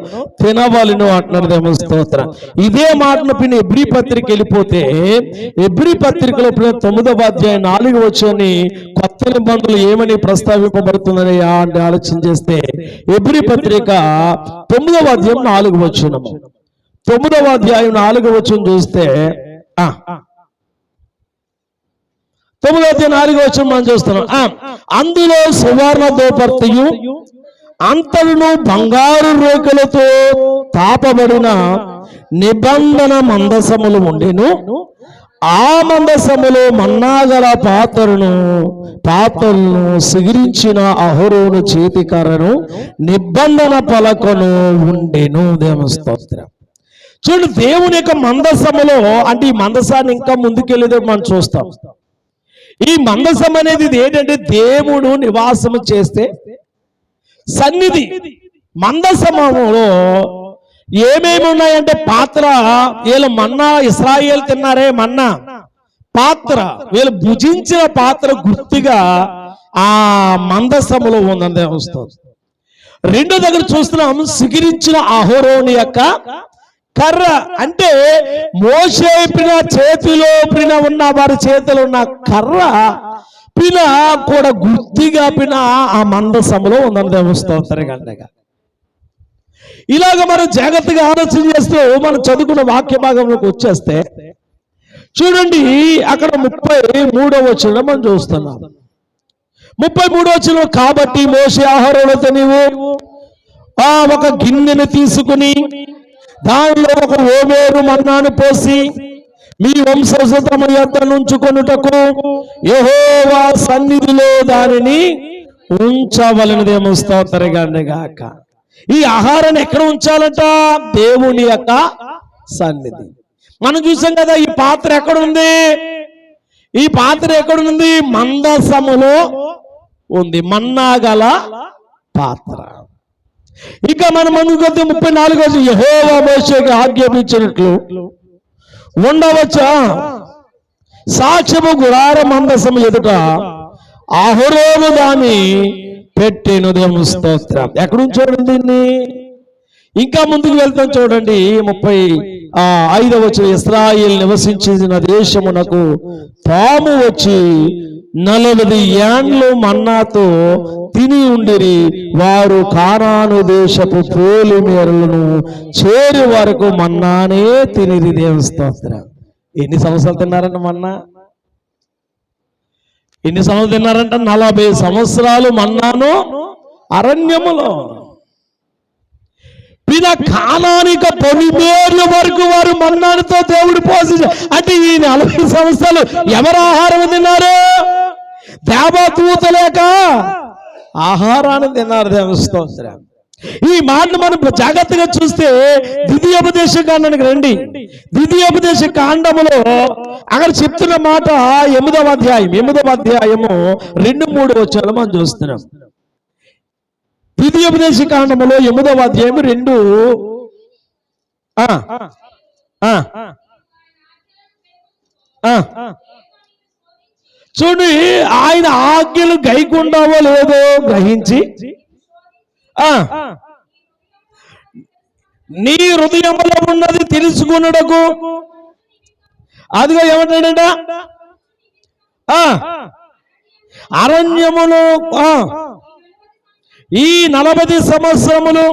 తినవలను అంటున్నారు. స్తోత్రం. ఇదే మాటను పిన ఎబ్రీ పత్రిక వెళ్ళిపోతే ఎబ్రీ పత్రికలో 9వ అధ్యాయం 4వ వచనాన్ని కొత్త నిబంధనలు ఏమని ప్రస్తావింపబడుతుందని ఆలోచన చేస్తే ఎబ్రీ పత్రిక 9వ అధ్యాయం 4వ వచనం 9వ అధ్యాయం 4వ వచనం చూస్తే 9:4 మనం చూస్తున్నాం. అందులో సువర్ణ దోపర్తియు అంతరును బంగారు రేకులతో తాపబడిన నిబంధన మందసములు ఉండెను. ఆ మందసములో మన్నాగల పాత్రలను సిగిరించిన అహరోను చేతికర్రను నిబంధన పలకను ఉండెను. దేవుని స్తోత్రం. చూడు, దేవుని యొక్క మందసములో, అంటే ఈ మందసాన్ని ఇంకా ముందుకెళ్ళేదో మనం చూస్తాం. ఈ మందసం అనేది ఏంటంటే దేవుడు నివాసము చేస్తే సన్నిధి. మందసములో ఏమేమి ఉన్నాయంటే పాత్ర, వీళ్ళు మన్నా ఇశ్రాయేలు తిన్నారే మన్నా పాత్ర, వీళ్ళు భుజించిన పాత్ర గుర్తుగా ఆ మందసములో ఉందని వస్తుంది. రెండో దగ్గర చూస్తున్నాం, సిగిరించిన అహరోను యొక్క కర్ర, అంటే మోషే చేతిలో ఉన్న వారి చేతిలో ఉన్న కర్ర కూడా గుర్తిగా ఆ మందసములో ఉందని దేవస్తోత్రంగా. ఇలాగ మనం జాగ్రత్తగా ఆలోచన చేస్తూ మనం చదువుకున్న వాక్య భాగంలోకి వచ్చేస్తే చూడండి, అక్కడ 33వ వచనం మనం చూస్తున్నాం. 33వ వచనం, కాబట్టి మోషే అహరోనుతో నీవు ఒక గిన్నెను తీసుకుని దానిలో ఒక ఓమేరు మన్నాను పోసి మీ వంశస్థుల యొద్ద నుంచుకొనుటకు యెహోవా సన్నిధిలో దానిని ఉంచవలెనదేమో. స్తోత్రగాక. ఈ ఆహారాన్ని ఎక్కడ ఉంచాలంట? దేవుని యొక్క సన్నిధి. మనం చూసాం కదా, ఈ పాత్ర ఎక్కడుంది? ఈ పాత్ర ఎక్కడుంది? మందసములో ఉంది, మన్నాగల పాత్ర. ఇక మనం ముందుకు 34 యెహోవా మోషేకి ఆజ్ఞాపించినట్లు ఉండవచ్చా సాక్ష్యము గుడార మందసము ఎదుట అహరోను దాన్ని పెట్టెను. దేవుని స్తోత్రం. ఎక్కడుంచోండి దీన్ని? ఇంకా ముందుకు వెళ్తాం చూడండి. 35వ వచనం, ఇశ్రాయేలు నివసించిన దేశమునకు పాము వచ్చి 40 ఏండ్లు మన్నాతో తిని ఉండిరి. వారు కానాను దేశపు పోలి మేరలను చేరి వరకు మన్నానే తినిరి. దేవుని స్తోత్రం. ఎన్ని సంవత్సరాలు తిన్నారంట మన్నా? ఎన్ని సంవత్సరాలు తిన్నారంట? 40 సంవత్సరాలు మన్నాను అరణ్యములో. కానానిక పొలిమేర్ల వరకు వారు మన్నానుతో దేవుడు పోషించారు. అంటే ఈ 40 సంవత్సరాలు ఎవరు ఆహారం తిన్నారు? దేవదూత లేక ఆహారాన్ని తిన్నారు. దేవుని స్తోత్రం. ఈ మాటను మనం జాగ్రత్తగా చూస్తే ద్వితీయోపదేశ కాండానికి రండి. ద్వితీయోపదేశ కాండములో అక్కడ చెప్తున్న మాట 8వ అధ్యాయము 2-3 వచనాలు మనం చూస్తున్నాం. ద్వితీయోపదేశ కాండములో 8వ అధ్యాయం 2. చూడు, ఆయన ఆజ్ఞలు గైకుండావో లేదో గ్రహించి నీ హృదయంలో ఉన్నది తెలుసుకున్నడకు. అదిగో ఏమంటాడంట? అరణ్యములో ఈ 40 సంవత్సరములు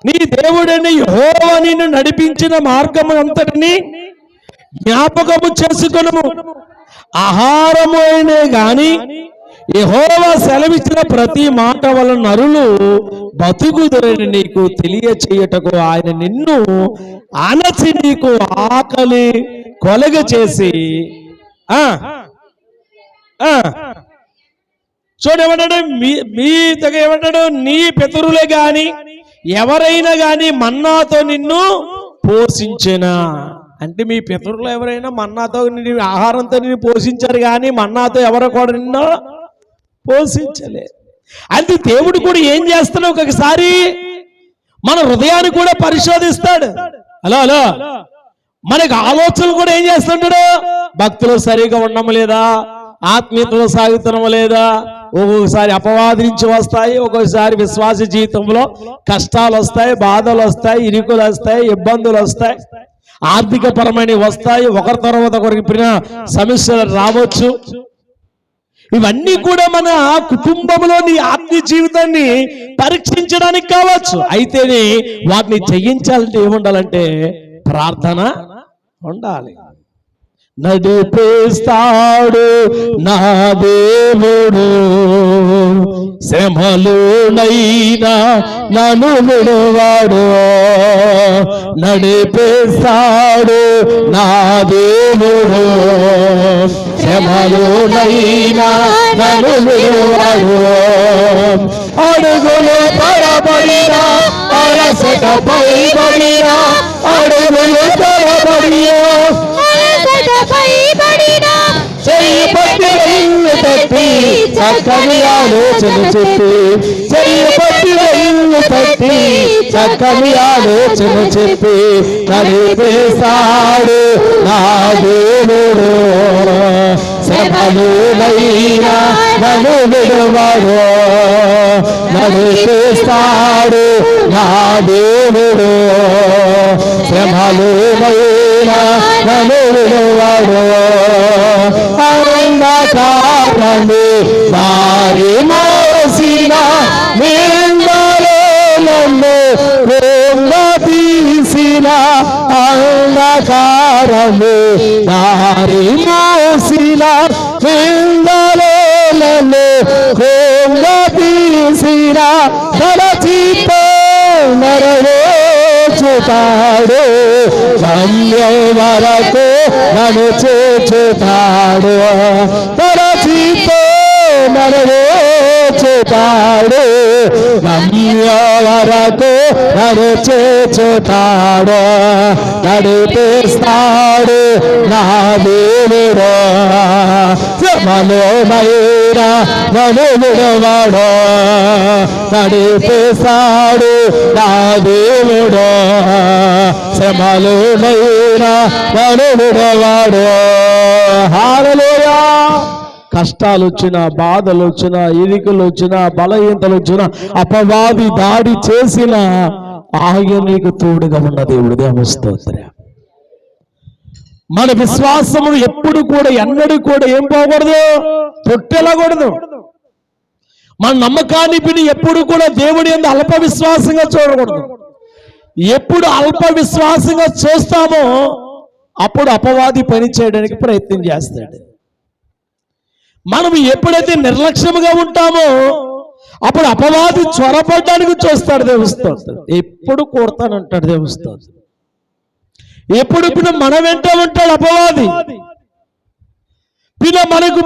నీ దేవుడని యెహోవా నిన్ను నడిపించిన మార్గము అంతటిని జ్ఞాపకము చేసుకొనుము. ఆహారము అయినే గాని యెహోవా సెలవిచ్చిన ప్రతి మాట వలన నరులు బతుకుదరని నీకు తెలియచేయుటకు ఆయన నిన్ను అణచి నీకు ఆకలి కొలగ చేసి చూడేమంటాడు? ఏమంటాడు? నీ పితరులే గాని ఎవరైనా గాని మన్నాతో నిన్ను పోషించెనా. అంటే మీ పితరులు ఎవరైనా మన్నాతో ఆహారంతో నిన్ను పోషించారు కానీ మన్నాతో ఎవరు కూడా నిన్ను పోషించలే. అంటే దేవుడు కూడా ఏం చేస్తాడు? ఒకసారి మన హృదయాన్ని కూడా పరిశోధిస్తాడు. హలో, మనకి ఆలోచనలు కూడా ఏం చేస్తుంటాడు? భక్తులు సరిగా ఉండడం లేదా, ఆత్మీయతలో సాగుతున్నాం లేదా, ఒక్కొక్కసారి అపవాదించి వస్తాయి, ఒక్కొక్కసారి విశ్వాస జీవితంలో కష్టాలు వస్తాయి, బాధలు వస్తాయి, ఇరుకులు వస్తాయి, ఇబ్బందులు వస్తాయి, ఆర్థిక పరమైన వస్తాయి, ఒకరి తర్వాత ఒకరికి సమస్యలు రావచ్చు. ఇవన్నీ కూడా మన కుటుంబంలోని ఆత్మీయ జీవితాన్ని పరీక్షించడానికి కావచ్చు. అయితేనే వాటిని జయించాలంటే ఏముండాలంటే ప్రార్థన ఉండాలి. నడిపిస్తాడు నా దేవుడు, శ్రమలోనైనా నన్ను విడువాడు. నడిపిస్తాడు నా దేవుడు, శ్రమలోనైనా నన్ను విడువాడు. అడుగులు పడబడినా అలసట పైబడినా, అడుగులు పడబడినా చెయ్యి పట్టి ఇల్లు తట్టి చక్కని ఆలోచన చెప్పి, చెయ్యి పట్టి ఇల్లు తట్టి చక్కని ఆలోచన చెప్పి నడిపిస్తాడు నా దేవుడు, శ్రమలోనైనా నన్ను విడువడు. నడిపిస్తాడు నా దేవుడు, శ్రమలోనైనా నన్ను విడువడు. అంధకారమే దారి మోసిన నిందలో నన్ను తీసిన, అంధకారమే దారి మోసిన నిందలో నన్ను తీసిన, తలచితో నెరవేర్చుతాడు, గమ్యం వరకు నన్ను చేర్చుతాడు. తలచితో నెరవేర్చుతాడు, గమ్యం వరకు నన్ను చేర్చుతాడు. నడిపిస్తాడు నా దేవుడు, శ్రమలోనైనా నన్ను విడువడు. నడిపిస్తాడు నా దేవుడు, శ్రమలోనైనా నన్ను విడువడు. హల్లెలూయా. కష్టాలు వచ్చినా, బాధలు వచ్చినా, ఇరుకులు వచ్చినా, బలహీనతలు వచ్చినా, అపవాది దాడి చేసిన ఆయన నీకు తోడుగా ఉన్న దేవుడు. దేవుని స్తోత్రం. మన విశ్వాసమును ఎప్పుడు కూడా ఎన్నడూ కూడా ఏం పోకూడదు, తొట్టెలకూడదు. మన నమ్మకాన్ని పిని ఎప్పుడు కూడా దేవుడి యందు అల్ప విశ్వాసంగా చూడకూడదు. ఎప్పుడు అల్ప విశ్వాసంగా చూస్తామో అప్పుడు అపవాది పని చేయడానికి ప్రయత్నం చేస్తాడు. మనం ఎప్పుడైతే నిర్లక్ష్యముగా ఉంటామో అప్పుడు అపవాది చొరపడడానికి చూస్తాడు. దేవుస్తాడు ఎప్పుడు కోరుతానంటాడు. దేవుస్తాడు ఎప్పుడు మన వెంట ఉంటాడు అపవాది. మనకు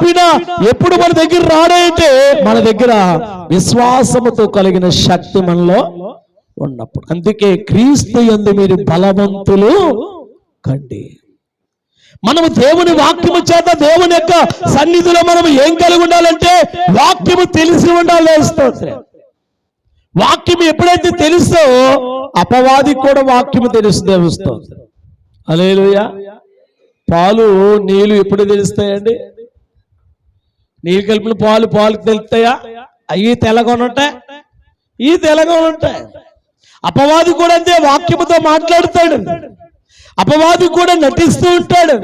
ఎప్పుడు మన దగ్గర రాడంటే మన దగ్గర విశ్వాసముతో కలిగిన శక్తి మనలో ఉన్నప్పుడు. అందుకే క్రీస్తు యందు మీరు బలవంతులు కండి. మనము దేవుని వాక్యము చేత దేవుని యొక్క సన్నిధిలో మనం ఏం కలిగి ఉండాలంటే వాక్యము తెలిసి ఉండాలి. వాక్యం ఎప్పుడైతే తెలుసో అపవాది కూడా వాక్యము తెలుసు. దేవుస్తోంది. హల్లెలూయా. పాలు నీళ్లు ఎప్పుడు తెలుస్తాయండి? నీళ్ళు కలిపిన పాలు తెలుస్తాయా? అవి తెల్లగా ఉంటాయి, ఈ తెల్లగా ఉంటాయి. అపవాది కూడా అంతే, వాక్యముతో మాట్లాడుతాడు. అపవాది కూడా నటిస్తూ ఉంటాడు.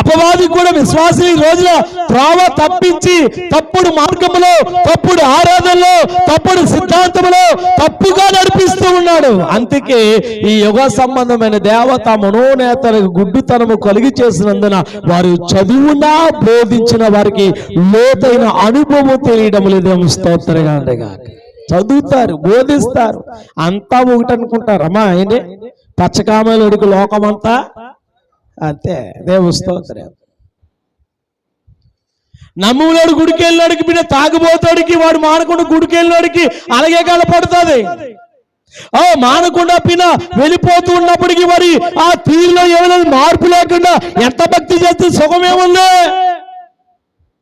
అపవాది కూడా విశ్వాసులు ఈ రోజున త్రోవ తప్పించి తప్పుడు మార్గములో, తప్పుడు ఆరాధనలో, తప్పుడు సిద్ధాంతములో తప్పుగా నడిపిస్తూ ఉన్నాడు. అందుకే ఈ యుగ సంబంధమైన దేవత మనోనేతలకు గుడ్డుతనము కలిగి చేసినందున వారు చదువునా బోధించిన వారికి లోతైన అనుభవం తెలియడం లేదేమో. స్తోత్రంగా చదువుతారు, బోధిస్తారు, అంతా ఒకటి అనుకుంటారు. అమ్మా ఏంటి పచ్చకామలుడికి లోకమంతా అంతే. దేవుని స్తోత్రం. నమ్ములాడు గుడికి వెళ్ళినాడికి బిడ్డ తాగుబోతాడికి వాడు మానకుండా గుడికి వెళ్ళినాడికి అలాగే కలపడుతుంది. మానకుండా పిన వెళ్ళిపోతూ ఉన్నప్పటికీ మరి ఆ తీరులో ఏమైనా మార్పు లేకుండా ఎంత భక్తి చేస్తే సుఖమేముంది?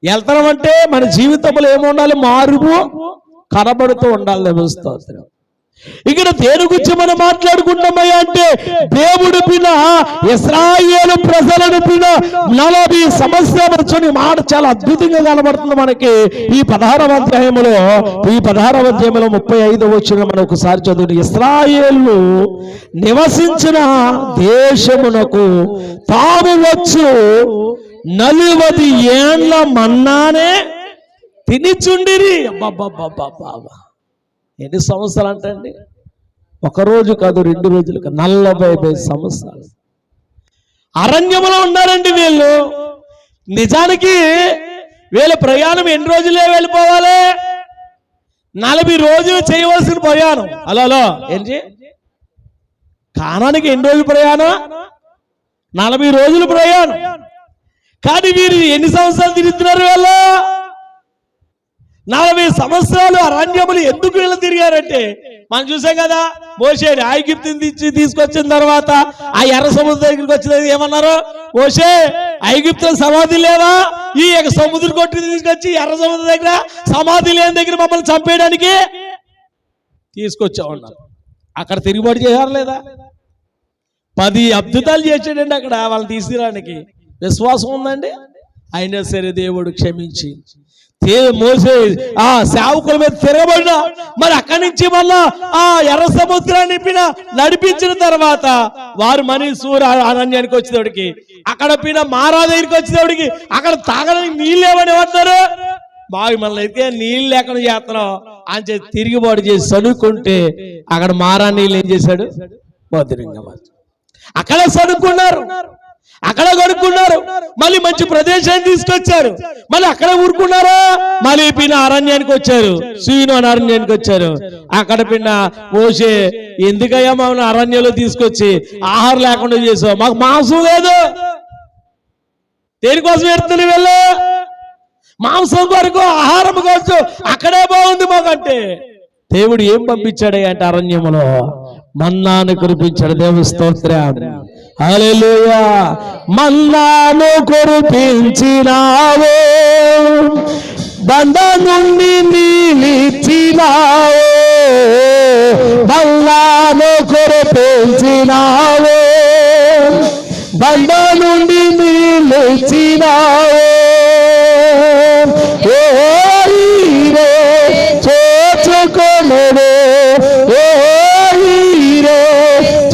వెళ్తామంటే మన జీవితంలో ఏముండాలి? మార్పు కనబడుతూ ఉండాలి. దేవుని స్తోత్రం. ఇక్కడ దేని గురించి మనం మాట్లాడుకుంటామయ్యా అంటే దేవుడు పిన ఇశ్రాయేలు ప్రజలను పిన 40 సంవత్సరాలు మాట చాలా అద్భుతంగా కనబడుతుంది మనకి ఈ 16వ అధ్యాయంలో. ఈ 16వ అధ్యాయంలో 35వ వచనం మనం ఒకసారి చదువుని. ఇశ్రాయేలు నివసించిన దేశమునకు తాము వచ్చు 40 ఏండ్ల మన్నానే తినిచుండిరి. అబ్బా, ఎన్ని సంవత్సరాలు అంటండి? ఒక రోజు కాదు, 2 రోజులు కాదు, 40 సంవత్సరాలు. అరణ్యములో ఉన్నారండి వీళ్ళు. నిజానికి వీళ్ళ ప్రయాణం ఎన్ని రోజులే వెళ్ళిపోవాలి? 40 రోజులు చేయవలసిన ప్రయాణం. అలా ఏంటి కానానికి ఎన్ని రోజులు ప్రయాణం? 40 రోజులు ప్రయాణం. కానీ వీరు ఎన్ని సంవత్సరాలు తిరుగుతున్నారు? వీళ్ళు 40 సంవత్సరాలు అరణ్యములు ఎందుకు వీళ్ళు తిరిగారంటే, మనం చూసాం కదా, మోషే ఐగుప్తుని తీసుకొచ్చిన తర్వాత ఆ ఎర్ర సముద్రం దగ్గరికి వచ్చినది ఏమన్నారు? మోషే, ఐగుప్తులో సమాధి లేవా? ఈ సముద్రం కొట్టి తీసుకొచ్చి ఎర్ర సముద్రం దగ్గర సమాధి లేని దగ్గర మమ్మల్ని చంపేయడానికి తీసుకొచ్చామన్నారు. అక్కడ తిరుగుబాటు చేయాలి లేదా? 10 అద్భుతాలు చేసాడండి అక్కడ వాళ్ళని తీసుకురానికి. విశ్వాసం ఉందండి. అయినా సరే దేవుడు క్షమించి మోసే ఆ సేవకుల మీద తిరగబడినా, మరి అక్కడి నుంచి మళ్ళా ఆ ఎర్ర సముద్రాన్ని నడిపించిన తర్వాత వారు మనీసూర్ అరణ్యానికి వచ్చేవాడికి, అక్కడ మారా దగ్గరికి వచ్చేవాడికి అక్కడ తాగడానికి నీళ్ళు ఏమని ఏమంటారు? బావి మళ్ళీ అయితే నీళ్ళు లేకుండా చేస్తున్నాం అని చెప్పి తిరిగిబాటు చేసి చదువుకుంటే అక్కడ మారా నీళ్ళు ఏం చేశాడు? బద్రింగా అక్కడ చదువుకున్నారు, అక్కడ కొనుక్కున్నారు, మళ్ళీ మంచి ప్రదేశాన్ని తీసుకొచ్చారు, మళ్ళీ అక్కడ ఊరుకున్నారా, మళ్ళీ అరణ్యానికి వచ్చారు, సీను అని అరణ్యానికి వచ్చారు. అక్కడ మోషే, ఎందుకయ్యా మమ్మల్ని అరణ్యంలో తీసుకొచ్చి ఆహారం లేకుండా చేసావు? మాకు మాంసం లేదు. దేనికోసం ఎడుతుంది వీళ్ళు? మాంసం కొరకు, ఆహారం కొరకు. అక్కడే బాగుంది మాకంటే. దేవుడు ఏం పంపించాడు అంటే అరణ్యములో మన్నాను కురిపించాడు. దేవుని స్తోత్రం, హల్లెలూయా. మన్నాను కురిపించినావో, బండ నుండి నీళ్ళిచ్చినావో, మన్నాను కురిపించినావో, బండ నుండి నీళ్ళిచ్చినావో, చూచుకొనెను,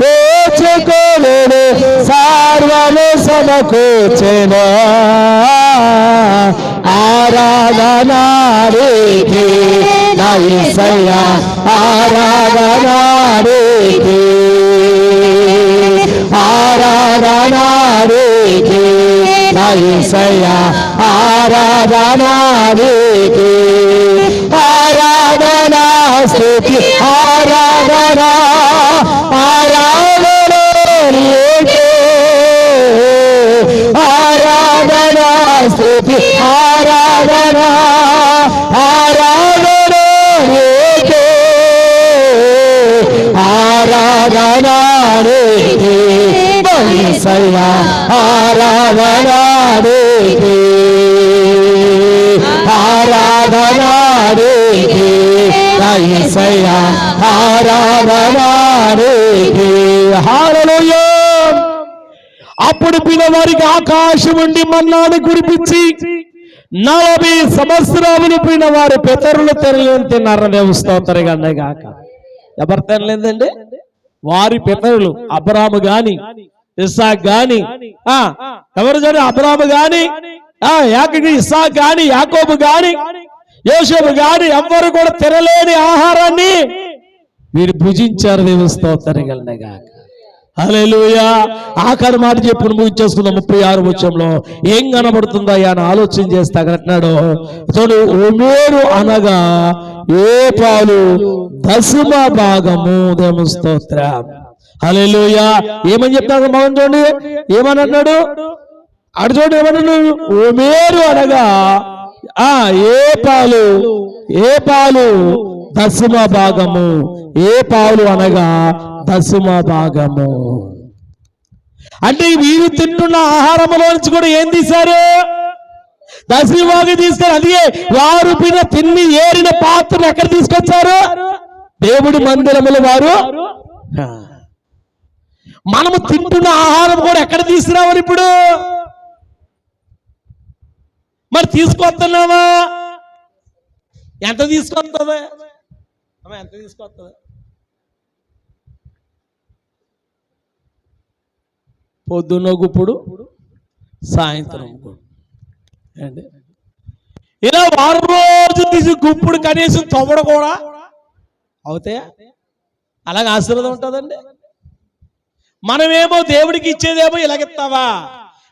చూచుకొనెను, సర్వము సమకూర్చెను. ఆరాధన నీకే నా యేసయ్యా, ఆరాధన నీకే, ఆరాధన నీకే నా యేసయ్యా, ఆరాధన నీకే, ఆరాధన స్తుతి, ఆరాధన, ఆరాధన నీకే, ఆరాధన స్తుతి, ఆరాధన, ఆరాధన నీకే, ఆరాధన నీకే యేసయ్యా, ఆరాధన నీకే, ఆరాధన నీకే యేసయ్యా, ఆరాధన నీకే. హల్లెలూయా. అప్పుడు వారికి ఆకాశం నుండి మన్నాను కురిపించి 40 సంవత్సరాలు వారి పితరులు తెరలేని తిన్నారనే స్తోత్రం గాక. ఎవరు తినలేదండి? వారి పితరులు అబ్రాము గాని, ఇస్సాకు గాని, ఎవరు చూడండి, అబ్రాము గాని, ఇస్సాకు గాని, యాకోబు గాని, యోసేపు గాని ఎవ్వరు కూడా తినలేని ఆహారాన్ని వీరు భుజించారు. దేవుని స్తోత్రం గాక. హల్లెలూయా. ఆఖరి మాట చెప్పును ముగించేసుకున్న 36వ వచనంలో ఏం కనబడుతుందా అని ఆలోచన చేస్తే అక్కడ అంటున్నాడు, చూడు, ఓమేరు అనగా ఏ పాలు 10వ భాగము. దేవుని స్తోత్రం, హల్లెలూయా. ఏమని చెప్తాడు మగన్? చూడండి ఏమని అన్నాడు, అటు చూడండి ఏమన్నాడు, ఓమేరు అనగా ఏ పాలు, ఏ పాలు 10వ భాగము, ఏ పాలు అనగా 10వ భాగము. అంటే వీరు తింటున్న ఆహారంలో నుంచి కూడా ఏం తీశారు? 10వ భాగం తీసుకొని, అదే వారు తిన్ని ఏరిన పాత్రను ఎక్కడ తీసుకొచ్చారు? దేవుడి మందిరములు వారు. మనము తింటున్న ఆహారం కూడా ఎక్కడ తీసుకురావాలి ఇప్పుడు? మరి తీసుకొస్తున్నావా? ఎంత తీసుకొస్తుంది? ఎంత తీసుకొస్తుంది? పొద్దున్న గుప్పుడు, సాయంత్రం అండి. ఇలా వారం రోజు తీసి గుప్పుడు కనీసం తవ్వడం కూడా అవుతాయా? అలాగే ఆశీర్వాదం ఉంటుందండి. మనమేమో దేవుడికి ఇచ్చేదేమో ఇలాగెత్తావా,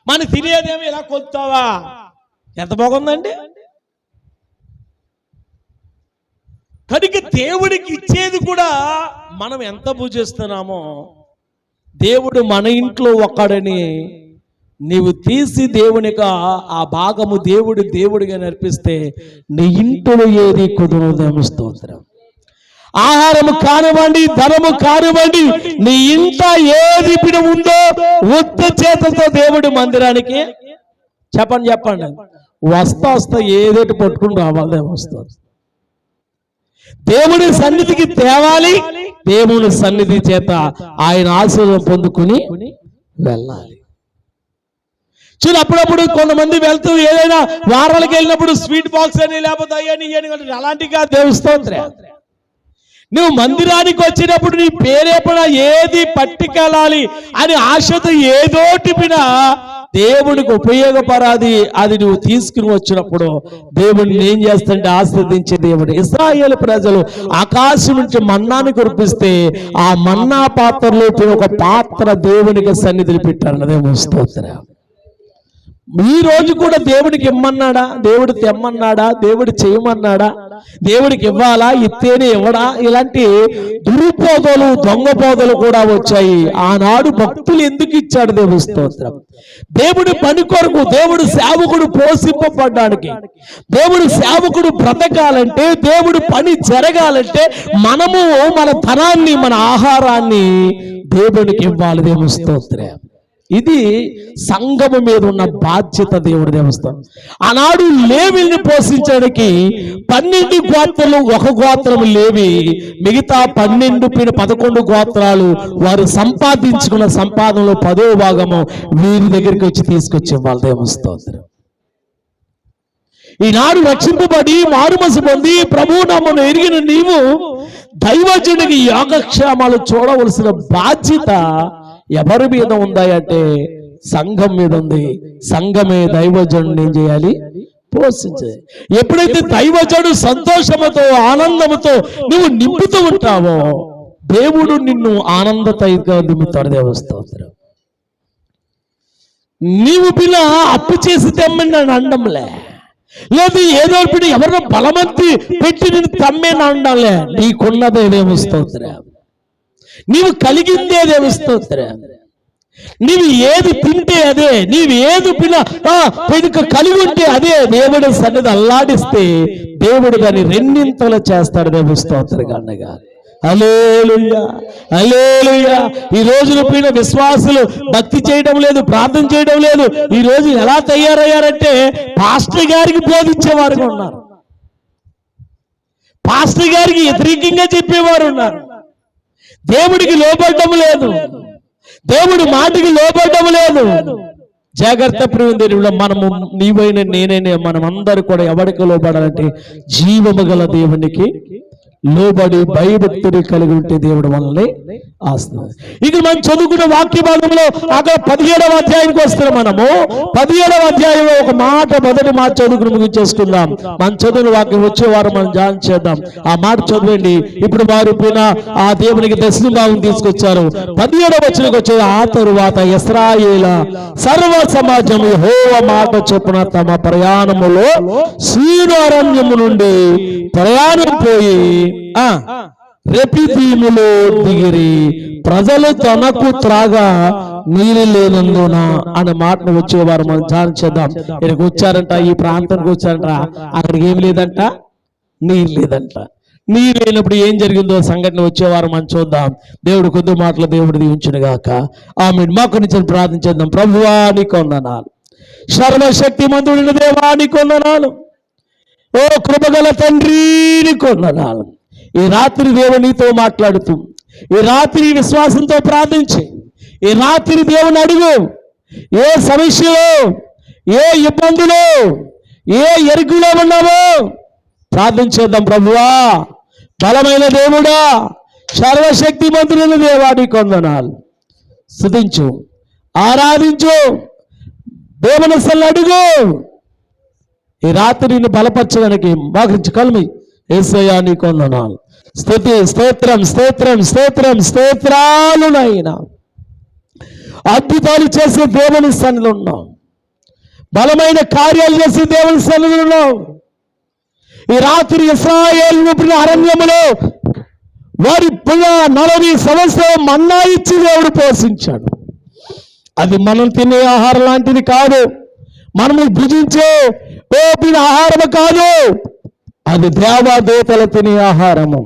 మన తినేదేమో ఇలా కొలుతావా. ఎంత బాగుందండి. కనుక దేవుడికి ఇచ్చేది కూడా మనం ఎంత పూజిస్తున్నామో, దేవుడు మన ఇంట్లో ఒక్కడని నీవు తీసి దేవునిక ఆ భాగము దేవుడిగా నడిపిస్తే నీ ఇంట్లో ఏది కుదరదేమో. స్తోత్రం. ఆహారము కానివ్వండి, ధనము కానివ్వండి, నీ ఇంట ఏది పిడి ఉందో ఉత్త చేతతో దేవుడి మందిరానికి చెప్పండి వస్తా ఏదోటి పట్టుకుని రావాలేమో. వస్తుంది దేవుడి సన్నిధికి తేవాలి, దేవుని సన్నిధి చేత ఆయన ఆశీర్వాదం పొందుకుని వెళ్ళాలి. చూడు, అప్పుడప్పుడు కొంతమంది వెళ్తూ ఏదైనా వారాలకు వెళ్ళినప్పుడు స్వీట్ బాక్స్ అని లేకపోతే అయ్యని అలాంటిగా దేవస్తోత్రే. నువ్వు మందిరానికి వచ్చినప్పుడు నీ పేరేపడ ఏది పట్టుకెళ్ళాలి అని ఆశతో ఏదోటి పిన దేవుడికి ఉపయోగపడాది అది నువ్వు తీసుకుని వచ్చినప్పుడు దేవుడిని ఏం చేస్తుంటే ఆస్వాదించే దేవుడు. ఇశ్రాయేలు ప్రజలు ఆకాశం నుంచి మన్నాను కురిపిస్తే ఆ మన్నా పాత్రలో ఒక పాత్ర దేవునికి సన్నిధిని పెట్టారు. అదేమో స్తోత్రం. ఈ రోజు కూడా దేవుడికి ఇమ్మన్నాడా, దేవుడు తెమ్మన్నాడా, దేవుడు చేయమన్నాడా, దేవుడికి ఇవ్వాలా, ఇత్తేనే ఇవ్వడా, ఇలాంటి దురుపోదలు దొంగ పోదలు కూడా వచ్చాయి. ఆనాడు భక్తులు ఎందుకు ఇచ్చాడు దేవుడి స్తోత్రం. దేవుడి పని కొరకు, దేవుడు సేవకుడు పోషింపబడ్డానికి, దేవుడు సేవకుడు బ్రతకాలంటే, దేవుడు పని జరగాలంటే మనము మన ధనాన్ని, మన ఆహారాన్ని దేవుడికి ఇవ్వాలి. దేవుడి స్తోత్రం. ఇది సంఘము మీద ఉన్న బాధ్యత. దేవుడి దేవస్థానం ఆనాడు లేవిని పోషించడానికి 12 గోత్రాలు, ఒక గోత్రం లేవి, మిగతా 11 గోత్రాలు వారు సంపాదించుకున్న సంపాదనలో 10వ భాగము వీరి దగ్గరికి వచ్చి తీసుకొచ్చే వాళ్ళ దేవస్థానం. ఈనాడు రక్షింపబడి మారుమనసు పొంది ప్రభు నామమును ఎరిగిన నీవు దైవజనుడికి యోగక్షేమాలు చూడవలసిన బాధ్యత ఎవరి మీద ఉందంటే సంఘం మీద ఉంది. సంఘమే దైవజనుడిని ఏం చేయాలి? పోషించాలి. ఎప్పుడైతే దైవజనుడు సంతోషముతో ఆనందముతో నువ్వు నింపుతూ ఉంటావో దేవుడు నిన్ను ఆనందతైగా నింపుతాడు. దేవస్తోత్రం. నీవు పిల్ల అప్పు చేసి తెమ్మని అండంలే, లేదు ఏదో ఇప్పుడు ఎవరినో బలమంతి పెట్టి నేను తమ్మేని అండంలే. నీకున్నదే దేవస్తోత్రం. నీవు కలిగిందే దేవస్తోత్రం. నీవు ఏది తింటే అదే, నీవు ఏది పెనుక కలిగి ఉంటే అదే దేవుడి సన్నిధి అల్లాడిస్తే దేవుడు దాన్ని 2 చేస్తాడు. దేవస్తోత్రం అన్నగా. హల్లెలూయా, హల్లెలూయా. ఈ రోజున పైన విశ్వాసులు భక్తి చేయడం లేదు, ప్రార్థన చేయడం లేదు. ఈ రోజు ఎలా తయారయ్యారంటే పాస్టర్ గారికి బోధించేవారుగా ఉన్నారు, పాస్టర్ గారికి వ్యతిరేకంగా చెప్పేవారు ఉన్నారు. దేవుడికి లోబడ్డం లేదు, దేవుడి మాటకి లోబడ్డం లేదు. జాగ్రత్త ప్రియుడు. మనము నీవైనా నేనైనా మనమందరూ కూడా ఎవరికి లోబడాలంటే జీవము గల దేవునికి లోబడి భయభక్తులు కలిగి ఉంటే దేవుడు మనల్ని ఆశీర్వదిస్తాడు. ఇక్కడ మనం చదువుకున్న వాక్య భాగంలో అక్కడ 17వ అధ్యాయానికి వస్తున్నాం. మనము 17వ అధ్యాయంలో ఒక మాట, మొదటి మాట చదువుకుని ముగించేసుకుందాం. మనం చదువుకున్న వాక్యం వచ్చే వారం మనం ధ్యానం చేద్దాం. ఆ మాట చదవండి. ఇప్పుడు వారు పోయిన ఆ దేవునికి దర్శనభావం తీసుకొచ్చారు. 17వ వచనంకి వచ్చే ఆ తరువాత ఇశ్రాయేలు సర్వ సమాజం యెహోవా మాట చొప్పున తమ ప్రయాణములో సీను అరణ్యము నుండి ప్రయాణం పోయి రెపిదీములో దిగిరి. ప్రజలు తనకు త్రాగా నీళ్ళు లేనందున అనే మాటను వచ్చేవారు మనం ధ్యానం చేద్దాం. ఇక్కడికి వచ్చారంట, ఈ ప్రాంతానికి వచ్చారంట, అక్కడికి ఏం లేదంట, నీరు లేదంట. నీరు లేనప్పుడు ఏం జరిగిందో సంఘటన వచ్చేవారు మనం చూద్దాం. దేవుడు కొద్ది మాటలు దేవుడు దీవించును గాక. ఆమేన్. మాకు నుంచి ప్రార్థించేద్దాం. ప్రభువా నీకు వందనాలు, సర్వశక్తిమంతుడైన దేవా నీకు వందనాలు, ఓ కృపగల తండ్రి నీకు వందనాలు. ఈ రాత్రి దేవుడు నీతో మాట్లాడుతూ, ఈ రాత్రి విశ్వాసంతో ప్రార్థించి, ఈ రాత్రి దేవుని అడుగు. ఏ సమస్యలో, ఏ ఇబ్బందులో, ఏ ఎరుకులో ఉన్నావో ప్రార్థించేద్దాం. ప్రభువా బలమైన దేవుడా, సర్వశక్తిమంతుడైన దేవా నీకు వందనాలు. స్తుతించు, ఆరాధించు, దేవుని సన్నిధిలో అడుగు. ఈ రాత్రి నిన్ను బలపరచడానికి మాకు కల్మి యేసయ్యా నీకు వందనాలు. స్తుతి, స్తోత్రం, స్తోత్రం, స్తోత్రం, స్తోత్రాలు నాయనా. అద్భుతాలు చేసే దేవుని సన్నిధిలో ఉన్నాం. బలమైన కార్యాలు చేసే దేవుని సన్నిధిలో ఉన్నాం. ఈ రాత్రి ఇశ్రాయేలు అరణ్యములో వారి 40 సంవత్సరం మన్నా ఇచ్చి దేవుడు పోషించాడు. అది మనం తినే ఆహారం లాంటిది కాదు, మనము భుజించే ఆహారము కాదు, అది దేవదూతలు తినే ఆహారము.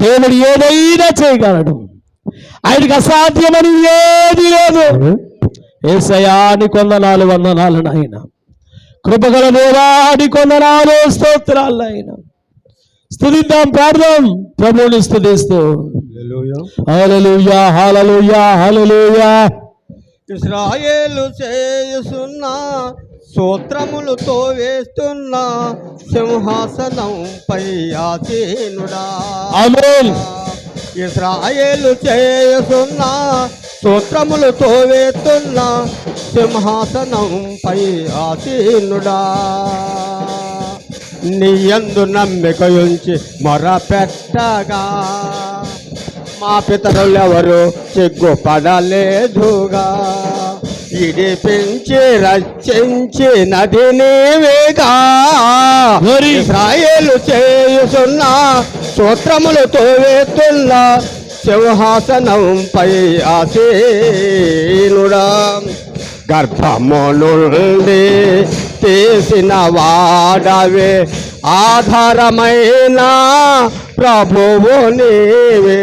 దేవుడు ఏదైనా చేయగలడు, ఆయనకి అసాధ్యమని ఏది లేదు. యేసయ్యా నీకు వందనాలు నాయన, కృపగల దేవా నీకు వందనాలు, స్తోత్రాలు నాయన. స్తుతిద్దాం, ప్రార్థన ప్రభువుని స్తుతిస్తూ. హల్లెలూయా హల్లెలూయా హల్లెలూయా. ఇశ్రాయేలు చేయుచున్న స్తోత్రములతో వేస్తున్న సింహాసనంపై ఆసీనుడా. ఆమేన్. ఇశ్రాయేలు చేయుచున్న స్తోత్రములతో వేస్తున్న సింహాసనంపై ఆసీనుడా. నీ యందు నమ్మిక ఉంచి మొరపెట్టగా మా పితరులెవరు సిగ్గుపడలేదుగా. ఇడిపించి రక్షించి నది నీవేగా. ఇశ్రాయేలు చేయుచున్న స్తోత్రములతో వేస్తున్న సింహాసనంపై ఆసీనుడా. గర్భము నుండి తీసిన వాడవే, ఆధారమైన ప్రభువు నీవే.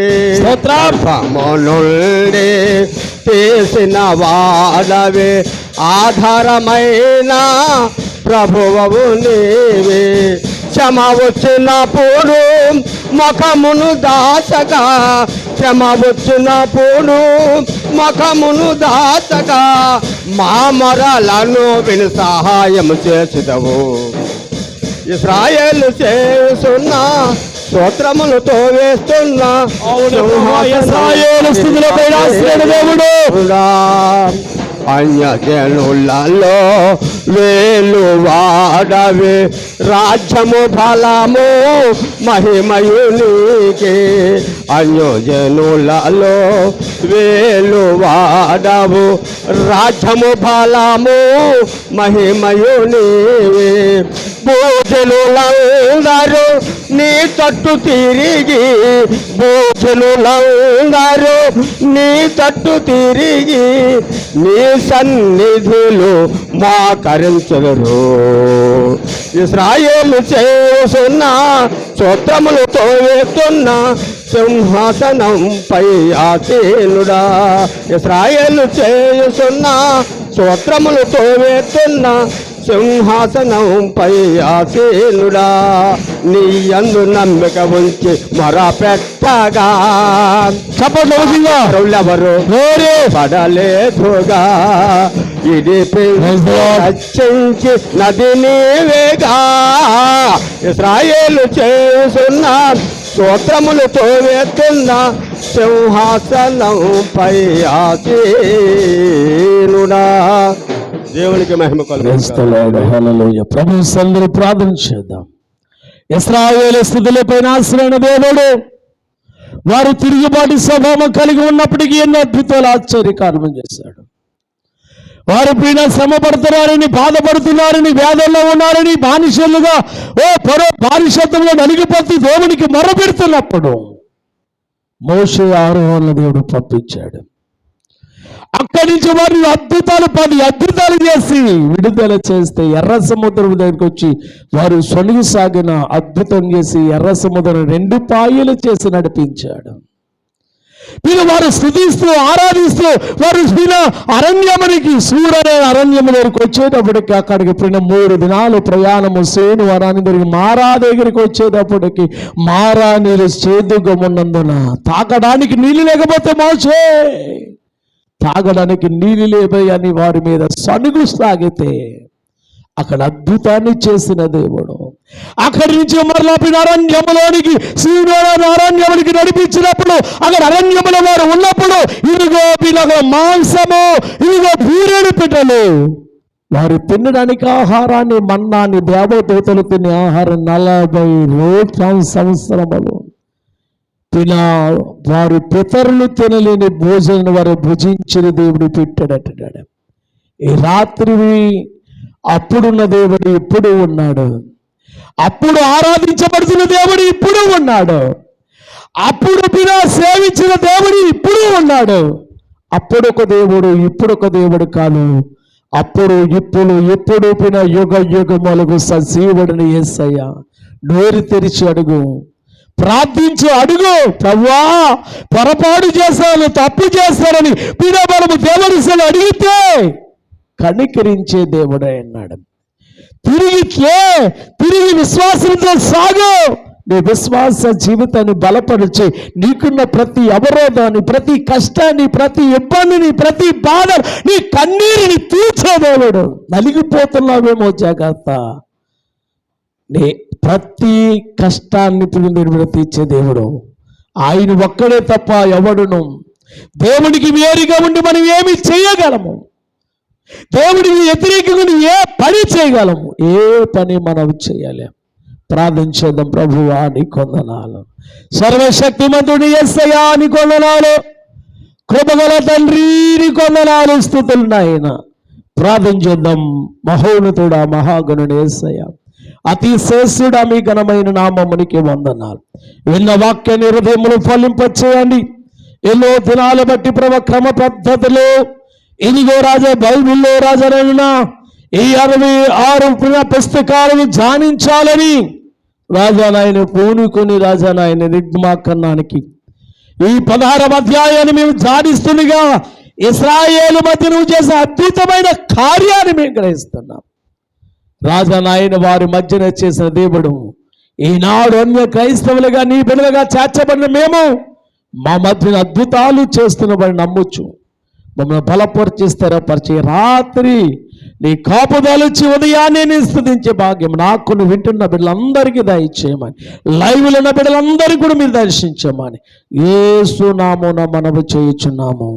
గర్భము నుండి తీసిన వాడవే, ఆధారమైన ప్రభువు నీవే. శ్రమ వచ్చినప్పుడు ముఖమును దాచగా, శ్రమ వచ్చినప్పుడు ముఖమును దాచగా, మా మొరలను విని సహాయం చేసిదవు. ఇశ్రాయేలు చేస్తున్న స్తోత్రములతో వేస్తున్న ఇశ్రాయేలు స్తుతులపై రాసిన దేవుడు. అన్యజనులలో వేలు వాడవే, రాజ్యము బలము మహిమయు నీకే. అన్యజనులలో వేలు వాడవు, రాజ్యము బలము మహిమయు నీవే. భూజనులందరూ నీ తట్టు తిరిగి, భూజనులందరూ నీ తట్టు తిరిగి, నీ సన్నిధిలో మోకరించెదరు. ఇశ్రాయేలు చేస్తున్న స్తోత్రములతో వేస్తున్న సింహాసనంపై ఆసీనుడా. ఇశ్రాయేలు చేస్తున్న స్తోత్రములతో వేస్తున్న సింహాసనంపై ఆసీనుడా. నీ యందు నమ్మిక ఉంచి మొరపెట్టగా చెప్పవరు పడలేదుగా. రక్షించి నది నీవేగా. ఇశ్రాయేలు చేస్తున్న స్తోత్రములతో వేస్తున్న సింహాసనంపై ఆసీనుడా. దేవునికి మహిమ కలుగును. ప్రభు సందరూ ప్రార్థన చేద్దాం. ఇశ్రాయేలు స్థితులపై ఆశ్రయణ దేవుడు వారు తిరుగుబాటు స్వభావం కలిగి ఉన్నప్పటికీ ఎన్నో అద్భుతాలు ఆశ్చర్యకారణం చేశాడు. వారు పైన శ్రమ పడుతున్నారని, బాధపడుతున్నారని, వ్యాధుల్లో ఉన్నారని, బానిసలుగా బానిసత్వంలో నలిగిపోతూ దేవునికి మొరపెడుతున్నప్పుడు మోషే ఆరోహణ దేవుడు పంపించాడు. అక్కడి నుంచి వారిని 10 అద్భుతాలు చేసి విడుదల చేస్తే ఎర్ర సముద్రం దగ్గరికి వచ్చి వారు సొలిగిసాగిన అద్భుతం చేసి ఎర్ర సముద్రం 2 పాయలు చేసి నడిపించాడు. వీరు వారు స్తుతిస్తూ ఆరాధిస్తూ వారు అరణ్యమునికి అరణ్యము దగ్గరికి వచ్చేటప్పటికి అక్కడికి 3 దినాలు ప్రయాణము సేను వరాన్ని దగ్గరికి మారా దగ్గరికి వచ్చేటప్పటికి మారా నీళ్ళు చేదుగా ఉన్నందున తాగడానికి నీళ్ళు లేకపోతే మోషే తాగడానికి నీళ్ళు లేవని వారి మీద సనుగు సాగితే అక్కడ అద్భుతాన్ని చేసిన దేవుడు అక్కడి నుంచి మరలా అరణ్యములోనికి అరణ్యమునికి నడిపించినప్పుడు అక్కడ అరణ్యములో వారు ఉన్నప్పుడు ఇదిగో పిల్లగా మాంసము, ఇదిగో బూరెడు పిట్టలు వారు తినడానికి ఆహారాన్ని మన్నాన్ని దేవదూతలు తినే ఆహారం 40 సంవత్సరములు వారి పితరులు తినలేని భోజనం వారు భుజించిన దేవుడు పెట్టాడట. ఈ రాత్రి అప్పుడున్న దేవుడు ఇప్పుడు ఉన్నాడు. అప్పుడు ఆరాధించబడుతున్న దేవుడు ఇప్పుడు ఉన్నాడు. అప్పుడు సేవించిన దేవుడు ఇప్పుడు ఉన్నాడు. అప్పుడు ఒక దేవుడు ఇప్పుడు ఒక దేవుడు కాదు. అప్పుడు ఇప్పుడు యుగ యుగములకు సజీవుడిని యేసయ్య. నోరు తెరిచి అడుగు, ప్రార్థించి అడుగు. ప్రభువా, పొరపాటు చేశాను, తప్పు చేస్తానని మనము దేవుడిని అడిగితే కనికరించే దేవుడే అన్నాడు. తిరిగి విశ్వాసంతో సాగు. నీ విశ్వాస జీవితాన్ని బలపరిచే, నీకున్న ప్రతి అవరోధాన్ని, ప్రతి కష్టాన్ని, ప్రతి ఇబ్బందిని, ప్రతి బాధ, నీ కన్నీరుని తీర్చే దేవుడు. నలిగిపోతున్నావేమో జాగ్రత్త. నీ ప్రతి కష్టాన్ని తీర్చే దేవుడు ఆయన ఒక్కడే తప్ప ఎవడును. దేవుడికి వేరుగా ఉండి మనం ఏమి చేయగలము? దేవుడికి వ్యతిరేకంగా ఏ పని చేయగలము? ఏ పని మనం చేయలేము. ప్రార్థించేద్దాం. ప్రభువా నీకు వందనాలు, సర్వశక్తిమంతుడి యేసయ్యా నీకు వందనాలు, కృపగల తండ్రి నీకు వందనాలు, స్తుతులు నాయన. ప్రార్థన చేద్దాం. మహోన్నతుడా, మహాగణుడు యేసయ్య, అతి శ్రేష్ఠుడా, మీ ఘనమైన నామమునికి వందనాలు. విన్న వాక్యాన్ని హృదయములు ఫలింపచేయండి. ఎన్నో దినాలు బట్టి క్రమ పద్ధతులు ఇదిగో రాజా, బైబిల్లో రాజానైనా ఈ 66 పుస్తకాలను ధ్యానించాలని రాజానాయన పూనుకొని రాజానాయన నిర్మాకరణానికి ఈ 16వ అధ్యాయాన్ని మేము ధ్యానిస్తుండగా ఇశ్రాయేలు మధ్య నువ్వు చేసే అద్భుతమైన కార్యాన్ని మేము గ్రహిస్తున్నాం. రాజానాయన వారి మధ్యన చేసిన దేవుడు ఈనాడు అన్య క్రైస్తవులుగా నీ బిడ్డలుగా చేర్చబడిన మేము మా మధ్యన అద్భుతాలు చేస్తున్నవాడిని నమ్మొచ్చు. మమ్మల్ని బలపరిచి స్థిరపరిచి రాత్రి నీ కాపుదలిచ్చి ఉదయాన్నే నీ స్తుతించే భాగ్యం నాకు వింటున్న బిడ్డలందరికీ దయచేయమని, లైవ్లో ఉన్న బిడ్డలందరికీ కూడా మీరు దర్శించమని యేసు నామమున మనవి చేయుచున్నాము.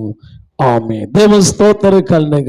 ఆమేన్. దేవుని స్తోత్రం కలుగును.